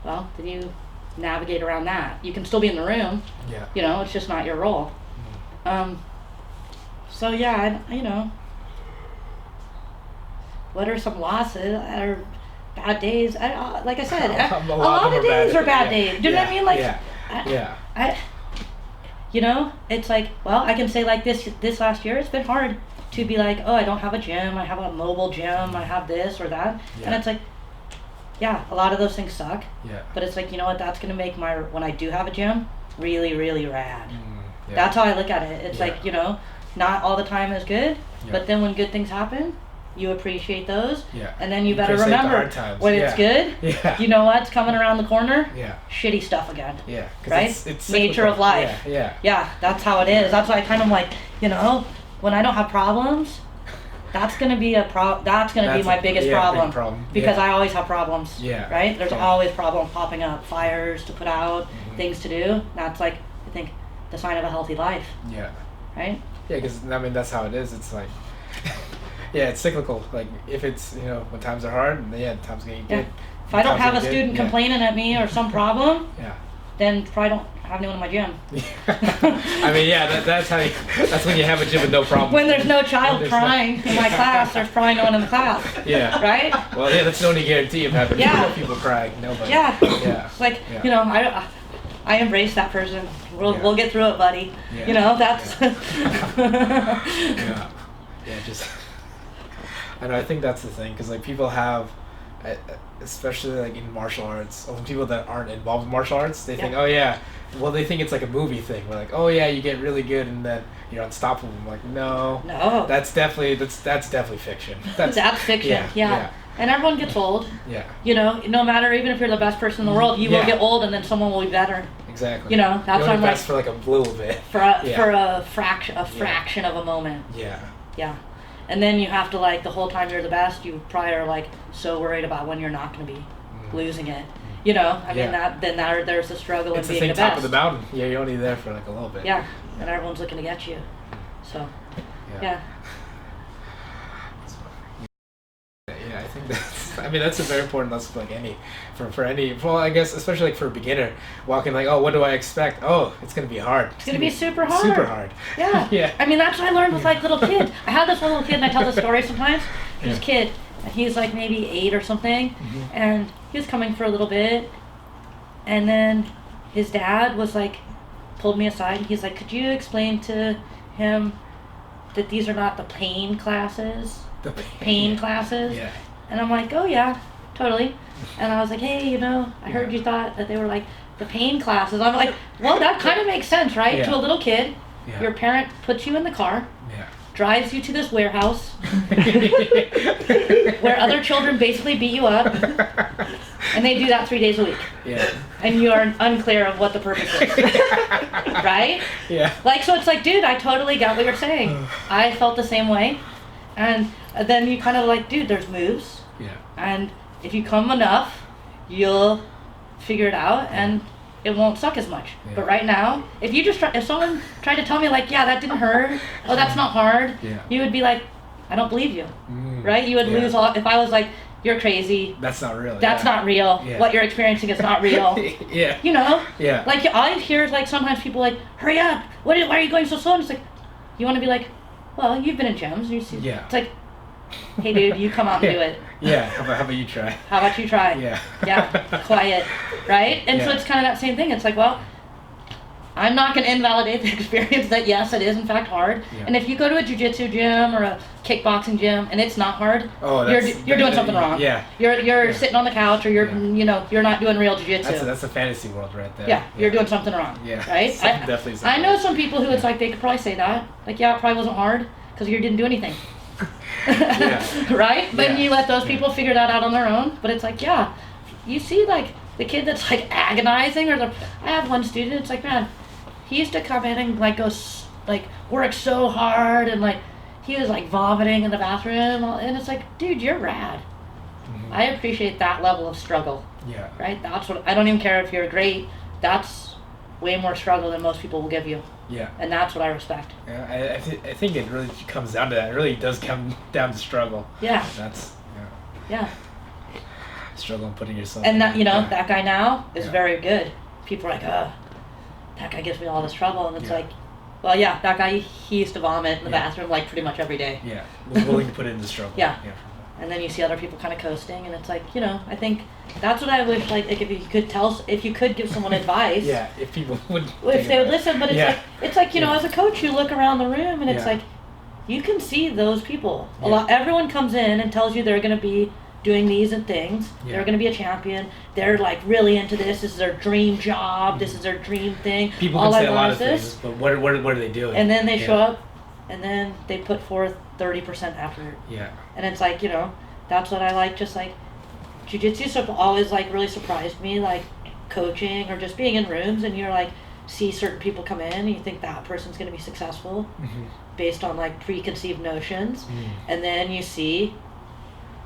well, then you navigate around that. You can still be in the room. You know, it's just not your role. So, you know... What are some losses or bad days? Like I said, a lot of days are bad days. Do you know what I mean? Like, you know, it's like, well, I can say like this last year, it's been hard to be like, oh, I don't have a gym. I have a mobile gym. I have this or that. And it's like, a lot of those things suck. But it's like, you know what? That's going to make when I do have a gym, really, really rad. That's how I look at it. It's like, you know, not all the time is good, but then when good things happen, you appreciate those, and then you better remember when it's good. You know what's coming around the corner? Shitty stuff again. Right? It's nature of life. That's how it is. That's why I kind of like, you know, when I don't have problems, that's gonna be that's gonna be my biggest problem. Because I always have problems. Right? There's always problems popping up, fires to put out, things to do. That's like, I think, the sign of a healthy life. Right? Because I mean that's how it is. It's like. It's cyclical. Like if it's, you know, when times are hard, times get good. If I don't have a student complaining at me or some problem, then probably don't have anyone in my gym. I mean, yeah, that's when you have a gym with no problem. When there's no child crying in my class, there's probably no one in the class. Yeah. Right? Well, yeah, that's the only guarantee of having people crying. Nobody. Yeah. Yeah. Like, you know, I embrace that person. We'll get through it, buddy. Yeah. You know, that's... Yeah. Yeah, just... I know, I think that's the thing, because, like, people have... especially like in martial arts, or people that aren't involved in martial arts, they think, oh yeah, well they think it's like a movie thing. We're like, oh yeah, you get really good and then you're unstoppable. I'm like, no, that's definitely fiction. That's fiction. Yeah. And everyone gets old. Yeah. You know, no matter, even if you're the best person in the world, you will get old, and then someone will be better. Exactly. You know, that's why I'm like for like a little bit. For a fraction of a moment. Yeah. Yeah. And then you have to, like, the whole time you're the best, you probably are, like, so worried about when you're not going to be losing it. You know, I mean, there's a struggle in being the best. It's the top of the mountain. Yeah, you're only there for, like, a little bit. Yeah, and everyone's looking to get you. So, yeah. Yeah, I think that's a very important lesson for like for any, well, I guess especially like for a beginner walking, like, oh, what do I expect? Oh, it's gonna be hard. It's gonna be super hard. Super hard. Yeah. Yeah. I mean, that's what I learned with like little kids. I have this one little kid, and I tell the story sometimes. This kid, he's like maybe 8 or something, and he was coming for a little bit, and then his dad was like, pulled me aside, and he's like, could you explain to him that these are not the pain classes? The pain classes. Yeah. And I'm like, oh yeah, totally. And I was like, hey, you know, I heard you thought that they were like the pain classes. I'm like, well, that kind of makes sense, right? Yeah. To a little kid, your parent puts you in the car, drives you to this warehouse where other children basically beat you up, and they do that 3 days a week. Yeah. And you are unclear of what the purpose is. Right? Yeah. Like, so it's like, dude, I totally got what you're saying. I felt the same way. And then you kind of like, dude, there's moves. Yeah. And if you come enough, you'll figure it out, and it won't suck as much. Yeah. But right now, if someone tried to tell me like, yeah, that didn't hurt, oh, that's not hard, you would be like, I don't believe you, right? You would lose all. If I was like, you're crazy. That's not real. That's not real. Yeah. What you're experiencing is not real. Yeah. You know? Yeah. Like, all I hear is like sometimes people like, hurry up. Why are you going so slow? And it's like, you want to be like, well, you've been in gyms. You see. Yeah. It's like, hey, dude, you come out and do it. Yeah. How about you try? How about you try? Yeah. Yeah. Quiet. Right? And so it's kind of that same thing. It's like, well, I'm not going to invalidate the experience that, yes, it is in fact hard. Yeah. And if you go to a jiu-jitsu gym or a kickboxing gym and it's not hard, you're doing something wrong. Yeah. You're sitting on the couch, or you're not doing real jiu-jitsu. That's a fantasy world right there. Yeah. You're doing something wrong. Yeah. Right? Definitely. I know some people who it's like they could probably say that. Like, yeah, it probably wasn't hard because you didn't do anything. Right? But you let those people figure that out on their own. But it's like, yeah, you see like the kid that's like agonizing, I have one student, it's like, man, he used to come in and like go like work so hard, and like he was like vomiting in the bathroom, and it's like, dude, you're rad. I appreciate that level of struggle. Yeah. Right? That's what I don't even care if you're great. That's way more struggle than most people will give you. Yeah. And that's what I respect. Yeah, I think it really comes down to that. It really does come down to struggle. Yeah. That's yeah. Struggle and putting yourself. And that that guy now is very good. People are like, that guy gives me all this trouble, and it's like, well, yeah, that guy, he used to vomit in the bathroom like pretty much every day. Yeah, was willing to put in the struggle. Yeah. And then you see other people kind of coasting, and it's like, I think that's what I wish, like if you could give someone advice. Yeah, if people would. If they would listen, but it's like as a coach, you look around the room, and it's like, you can see those people. Everyone comes in and tells you they're going to be doing these and things. Yeah. They're going to be a champion. They're like really into this. This is their dream job. This is their dream thing. People can say a lot of things, but what are they doing? And then they show up, and then they put forth 30% effort. Yeah. And it's like, that's what I like. Just like jiu-jitsu stuff always like really surprised me, like coaching or just being in rooms, and you're like, see certain people come in and you think that person's going to be successful based on like preconceived notions, and then you see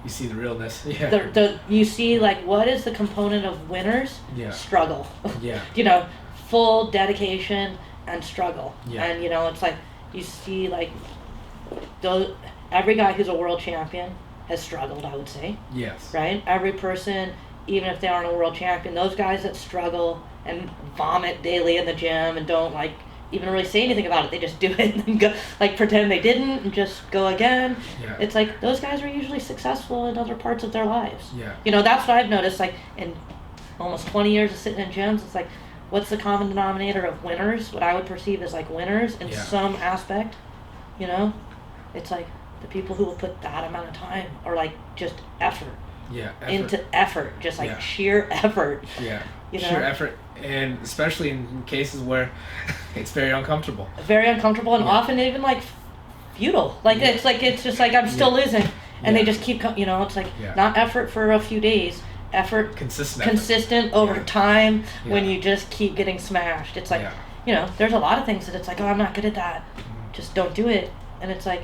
the realness. Yeah. You see like, what is the component of winners? Yeah. Struggle. Yeah. Full dedication and struggle. Yeah. And it's like you see like every guy who's a world champion has struggled, I would say. Yes. Right? Every person, even if they aren't a world champion, those guys that struggle and vomit daily in the gym and don't like even really say anything about it. They just do it and then go, like pretend they didn't and just go again. Yeah. It's like those guys are usually successful in other parts of their lives. Yeah. You know, that's what I've noticed, like in almost 20 years of sitting in gyms, it's like, what's the common denominator of winners? What I would perceive as like winners in some aspect, you know? It's like the people who will put that amount of time or like just effort. Yeah. Into effort, just like sheer effort. Yeah. You know? Sheer effort, and especially in cases where it's very uncomfortable. Very uncomfortable, and often even like futile. Like it's just like I'm still losing, and they just keep you know. It's like not effort for a few days, effort consistent over time when you just keep getting smashed. It's like you know, there's a lot of things that it's like, oh, I'm not good at that, just don't do it, and it's like.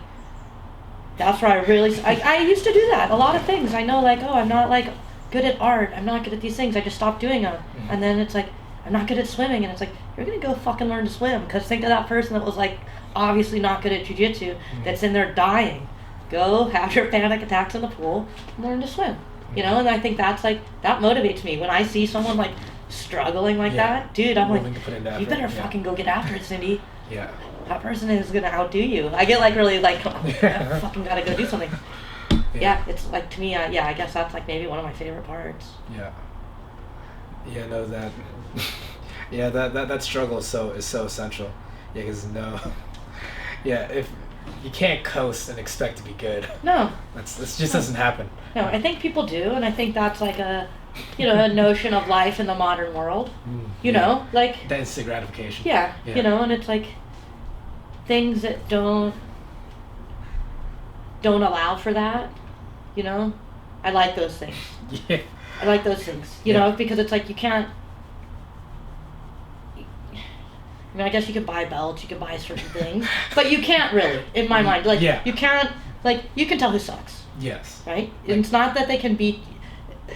That's where I used to do that. A lot of things. I know, like, oh, I'm not, like, good at art. I'm not good at these things. I just stopped doing them. Mm-hmm. And then it's like, I'm not good at swimming. And it's like, you're going to go fucking learn to swim. Because think of that person that was, like, obviously not good at jiu-jitsu that's in there dying. Go have your panic attacks in the pool and learn to swim. You know, and I think that's, like, that motivates me. When I see someone, like, struggling like that, dude, I'm like, you better fucking go get after it, Cindy. Yeah. That person is gonna outdo you. I get like really like, I fucking gotta go do something. Yeah, it's like to me, I guess that's like maybe one of my favorite parts. Yeah. Yeah, no, that. Yeah, that struggle is so essential. Yeah, because if you can't coast and expect to be good. No. This just doesn't happen. No, I think people do, and I think that's like a notion of life in the modern world. You know, like. That instant gratification. Yeah, you know, and it's like. Things that don't allow for that, you know, I like those things. Yeah. I like those things, you know, because it's like you can't. I mean, I guess you could buy belts, you could buy certain things, but you can't really, in my mind, like you can't, like you can tell who sucks. Yes. Right. Like, it's not that they can beat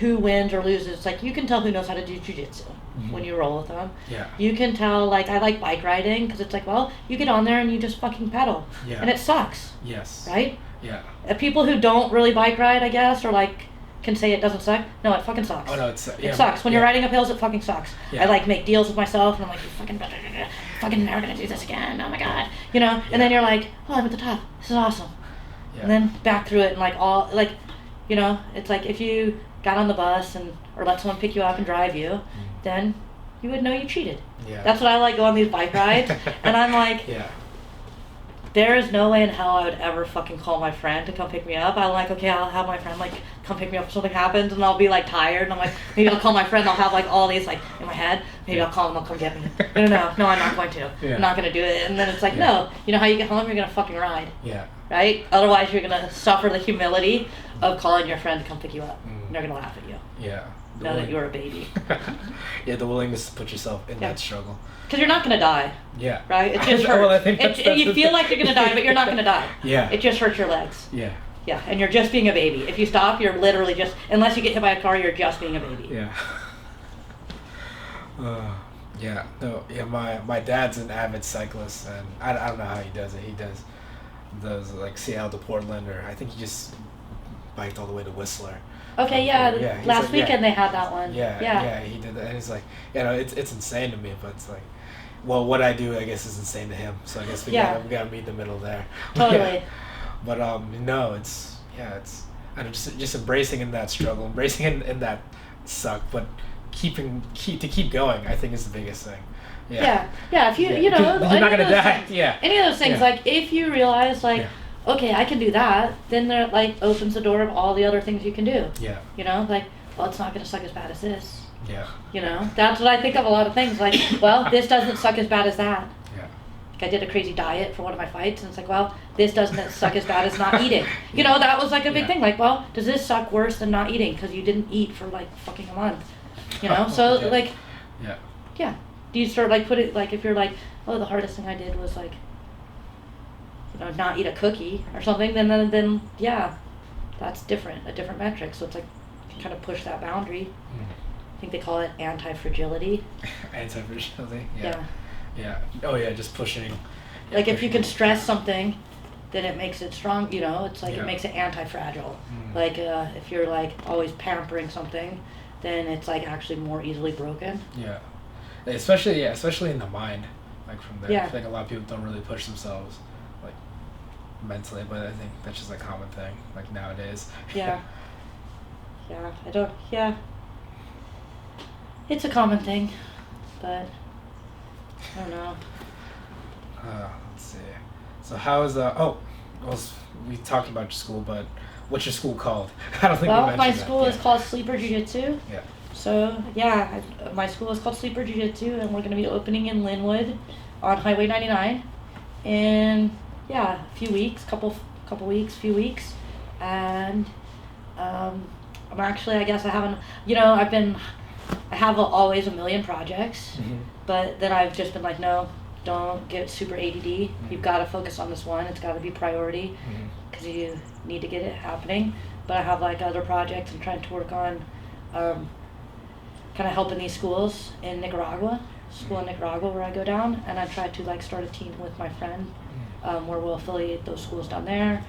who wins or loses. It's like you can tell who knows how to do jiu-jitsu. When you roll with them. Yeah. You can tell, like, I like bike riding because it's like, well, you get on there and you just fucking pedal. Yeah. And it sucks. Yes. Right? Yeah. People who don't really bike ride, I guess, or like can say it doesn't suck. No, it fucking sucks. Oh, no, it sucks. When you're riding up hills, it fucking sucks. Yeah. I like make deals with myself and I'm like, you fucking never gonna do this again. Oh my God. You know? And then you're like, oh, I'm at the top. This is awesome. Yeah. And then back through it and like all, like, you know, it's like if you got on the bus or let someone pick you up and drive you, then you would know you cheated. Yeah. That's what I like, go on these bike rides. And I'm like, there is no way in hell I would ever fucking call my friend to come pick me up. I'm like, okay, I'll have my friend like come pick me up if something happens, and I'll be like tired, and I'm like, maybe I'll call my friend, I'll have like all these like in my head, maybe I'll call him, they'll come get me. No, I'm not going to. I'm not going to do it. And then it's like, no, you know how you get home, you're going to fucking ride. Yeah. Right? Otherwise you're going to suffer the humility of calling your friend to come pick you up. And they're going to laugh at you. Yeah. Know that you're a baby. Yeah, the willingness to put yourself in that struggle. Because you're not going to die. Yeah. Right? It just hurts. Well, I think that's you feel like you're going to die, but you're not going to die. Yeah. It just hurts your legs. Yeah. Yeah, and you're just being a baby. If you stop, you're literally just, unless you get hit by a car, you're just being a baby. Yeah. My dad's an avid cyclist, and I don't know how he does it. He does those like Seattle to Portland, or I think he just biked all the way to Whistler. Okay, last weekend they had that one. Yeah, he did that, and he's like, you know, it's insane to me, but it's like, well, what I do, I guess, is insane to him. So I guess we gotta meet the middle there. Totally. But no, it's I don't know, just embracing in that struggle, embracing in that suck, but keep going, I think is the biggest thing. Yeah. If you know, you're not gonna die. Things, any of those things, like if you realize like. Okay, I can do that, then that like opens the door of all the other things you can do. Yeah. You know, like, well, it's not going to suck as bad as this. Yeah. You know, that's what I think of a lot of things. Like, well, this doesn't suck as bad as that. Yeah. Like I did a crazy diet for one of my fights, and it's like, well, this doesn't suck as bad as not eating. You know, that was like a big thing. Like, well, does this suck worse than not eating because you didn't eat for like fucking a month? You know, so like. Yeah. Do you sort of like put it like if you're like, oh, the hardest thing I did was like. You know, not eat a cookie or something, then that's different, a different metric. So it's like you can kind of push that boundary. I think they call it anti-fragility. Anti-fragility, yeah. Oh yeah, just pushing. Like if you can stress something, then it makes it strong. You know, it's like it makes it anti-fragile. Like if you're like always pampering something, then it's like actually more easily broken. Yeah. especially in the mind, like from there. Yeah. I think a lot of people don't really push themselves, like mentally, but I think that's just a common thing, like nowadays. Yeah. It's a common thing, but I don't know. Let's see. So how is we talked about your school, but what's your school called? I don't think we Well, mentioned my that. school is called Sleeper Jiu-Jitsu. Yeah. So yeah, my school is called Sleeper Jiu-Jitsu, and we're going to be opening in Lynwood on Highway 99 in a few weeks, few weeks, and I'm actually, I guess I haven't, I have always a million projects, but then I've just been like, no, don't get super ADD. You've got to focus on this one. It's got to be priority because you need to get it happening. But I have like other projects I'm trying to work on, kind of helping these schools in Nicaragua, where I go down, and I tried to like start a team with my friend where we'll affiliate those schools down there.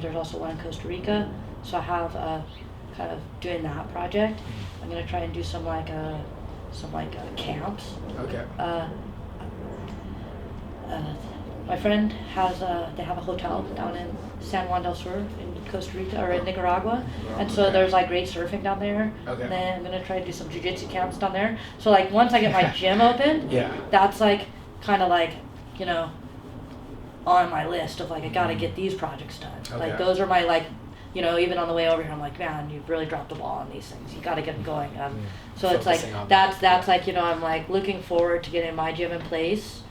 There's also one in Costa Rica, so I have kind of doing that project. I'm gonna try and do some camps. Okay. My friend has they have a hotel down in San Juan del Sur in Costa Rica or in Nicaragua, and so there's like great surfing down there. Okay. And then I'm gonna try to do some jiu-jitsu camps down there. So like once I get my gym open, that's like kind of like on my list of like I gotta get these projects done. Okay. Like those are my like even on the way over here I'm like, man, you've really dropped the ball on these things. You gotta get them going. So it's like that's like I'm like looking forward to getting my gym in place.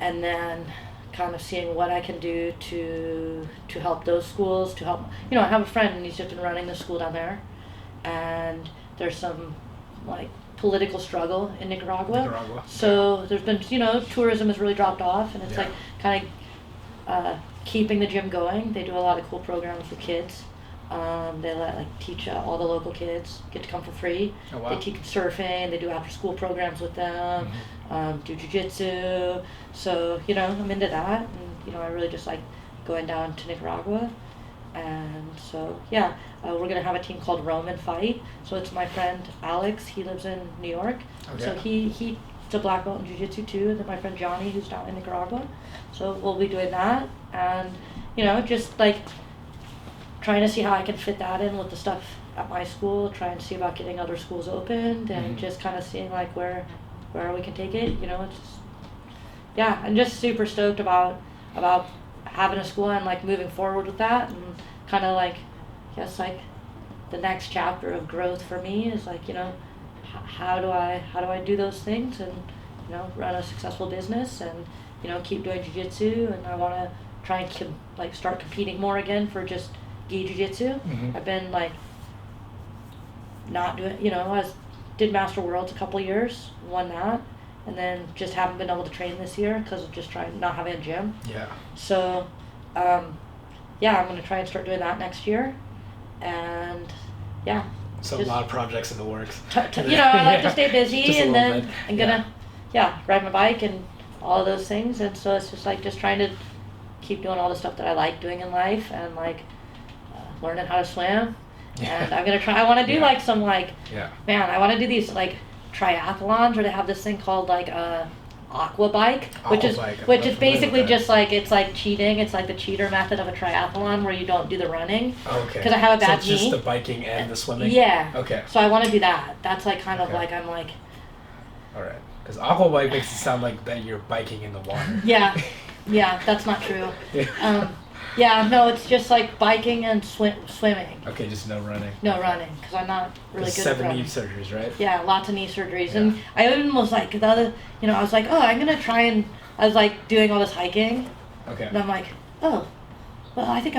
And then kind of seeing what I can do to help those schools, to help, I have a friend and he's just been running the school down there, and there's some like political struggle in Nicaragua. So there's been, tourism has really dropped off, and it's like kind of keeping the gym going. They do a lot of cool programs with kids. They teach all the local kids get to come for free. Oh, wow. They teach them surfing. They do after school programs with them. Do jiu-jitsu. So I'm into that, and I really just like going down to Nicaragua. And so we're gonna have a team called Roman Fight. So it's my friend Alex. He lives in New York. Okay. So he's a black belt in jiu-jitsu too. And then my friend Johnny, who's down in Nicaragua. So we'll be doing that, and just like trying to see how I can fit that in with the stuff at my school, try and see about getting other schools opened, and just kind of seeing like where we can take it. It's just, I'm just super stoked about having a school and like moving forward with that, and kind of like, I guess like the next chapter of growth for me is like, how do I do those things and run a successful business and keep doing jiu-jitsu, and I want to try and start competing more again for just gi jiu-jitsu. I've been like not doing, I did Master Worlds a couple years, won that, and then just haven't been able to train this year because of just not having a gym. So I'm gonna try and start doing that next year, and so a lot of projects in the works. I like to stay busy, and then bit. I'm gonna ride my bike and all of those things, and so it's just like just trying to keep doing all the stuff that I like doing in life, and like learning how to swim. And I'm gonna try. I want to do like some like man. I want to do these like triathlons where they have this thing called like aqua bike, which is basically just like it's like cheating. It's like the cheater method of a triathlon where you don't do the running. Okay. Because I have a bad knee. So it's just the biking and the swimming. Yeah. Okay. So I want to do that. That's like kind of like I'm like. All right. Because aqua bike makes it sound like that you're biking in the water. Yeah, that's not true. No, it's just like biking and swimming. Okay, just no running. No running, because I'm not really good at running. 7 knee surgeries, right? Yeah, lots of knee surgeries. And I even was like, I was like, I'm going to try and, I was like doing all this hiking. Okay. And I'm like, well, I think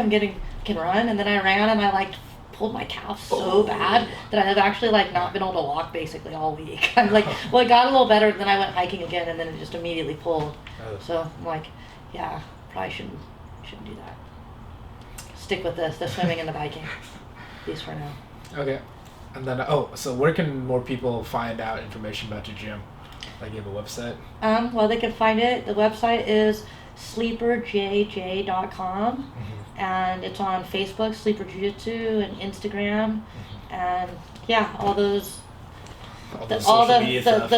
can run. And then I ran and I like pulled my calf so bad that I have actually like not been able to walk basically all week. I'm like, well, it got a little better, then I went hiking again, and then it just immediately pulled. So I'm like, probably shouldn't do that. Stick with the swimming and the biking, at least for now. Okay. And then, so where can more people find out information about your gym? Like, you have a website? Well, they can find it. The website is sleeperjj.com, and it's on Facebook, Sleeper Jiu-Jitsu, and Instagram, and all those All the, the all social the media the, stuff.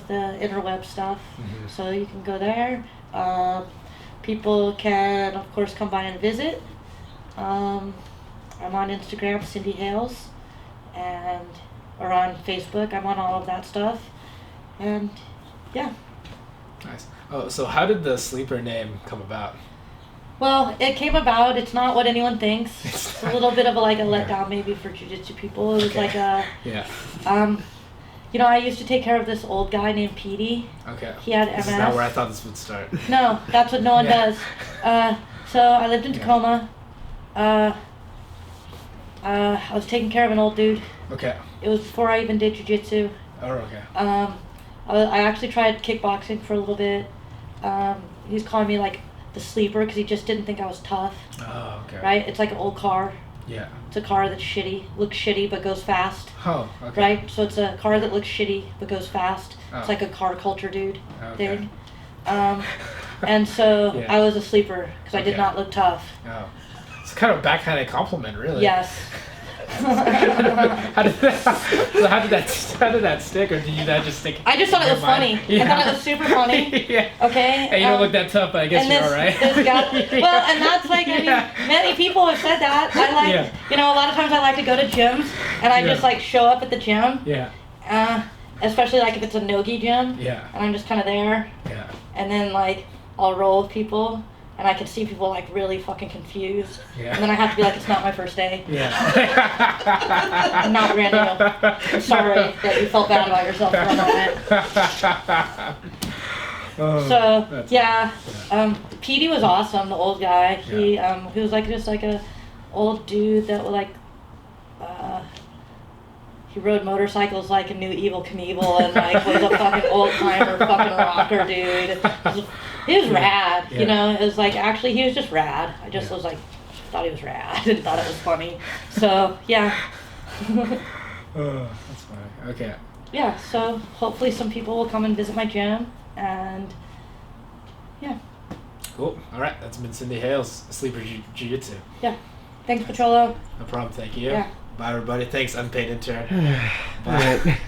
the interweb stuff. Mhm. So you can go there. People can, of course, come by and visit. I'm on Instagram, Cindy Hales, or on Facebook. I'm on all of that stuff, and yeah. Nice. Oh, so how did the sleeper name come about? Well, it came about. It's not what anyone thinks. It's a little bit of a letdown maybe for jiu-jitsu people. It was like a Yeah. I used to take care of this old guy named Petey. Okay. He had MS. This is not where I thought this would start. No, that's what no one Yeah. does. So I lived in Yeah. Tacoma. I was taking care of an old dude. Okay. It was before I even did jiu-jitsu. Oh, okay. I actually tried kickboxing for a little bit. He was calling me like the sleeper because he just didn't think I was tough. Oh, okay. Right? It's like an old car. Yeah. It's a car that's shitty, looks shitty but goes fast. Oh, okay. Right? So it's a car that looks shitty but goes fast. Oh. It's like a car culture dude Okay. thing. And so Yeah. I was a sleeper because I did Okay. not look tough. Oh. It's kind of a backhanded compliment, really. Yes. how did that stick, or did you that just stick? I just thought in it was your mind? funny. I thought it was super funny. Yeah. Okay. Hey, you don't look that tough, but I guess and you're this, all right. this guy, well, and that's like, I mean, Yeah. many people have said that. I like, Yeah. a lot of times I like to go to gyms, and I Yeah. just like show up at the gym, Yeah. especially like if it's a no-gi gym, Yeah. and I'm just kind of there, Yeah. and then like I'll roll with people, and I can see people like really fucking confused, Yeah. and then I have to be like, it's not my first day. Yeah. I'm not ready. I'm sorry that you felt bad about yourself for a moment. Oh, So that's- yeah, Petey was awesome. The old guy. He was like just like a old dude that would like. He rode motorcycles like a new Evil Knievel and like was a fucking old timer, fucking rocker dude. He was rad. Yeah. You know, it was like actually he was just rad. I just Yeah. was like thought he was rad and thought it was funny. So yeah. Oh, that's funny. Okay. Yeah, so hopefully some people will come and visit my gym, and yeah. Cool. All right. That's been Cindy Hales, Sleeper Jiu-Jitsu. Yeah. Thanks, Petrolo. No problem. Thank you. Yeah. Bye, everybody. Thanks, unpaid intern. All right.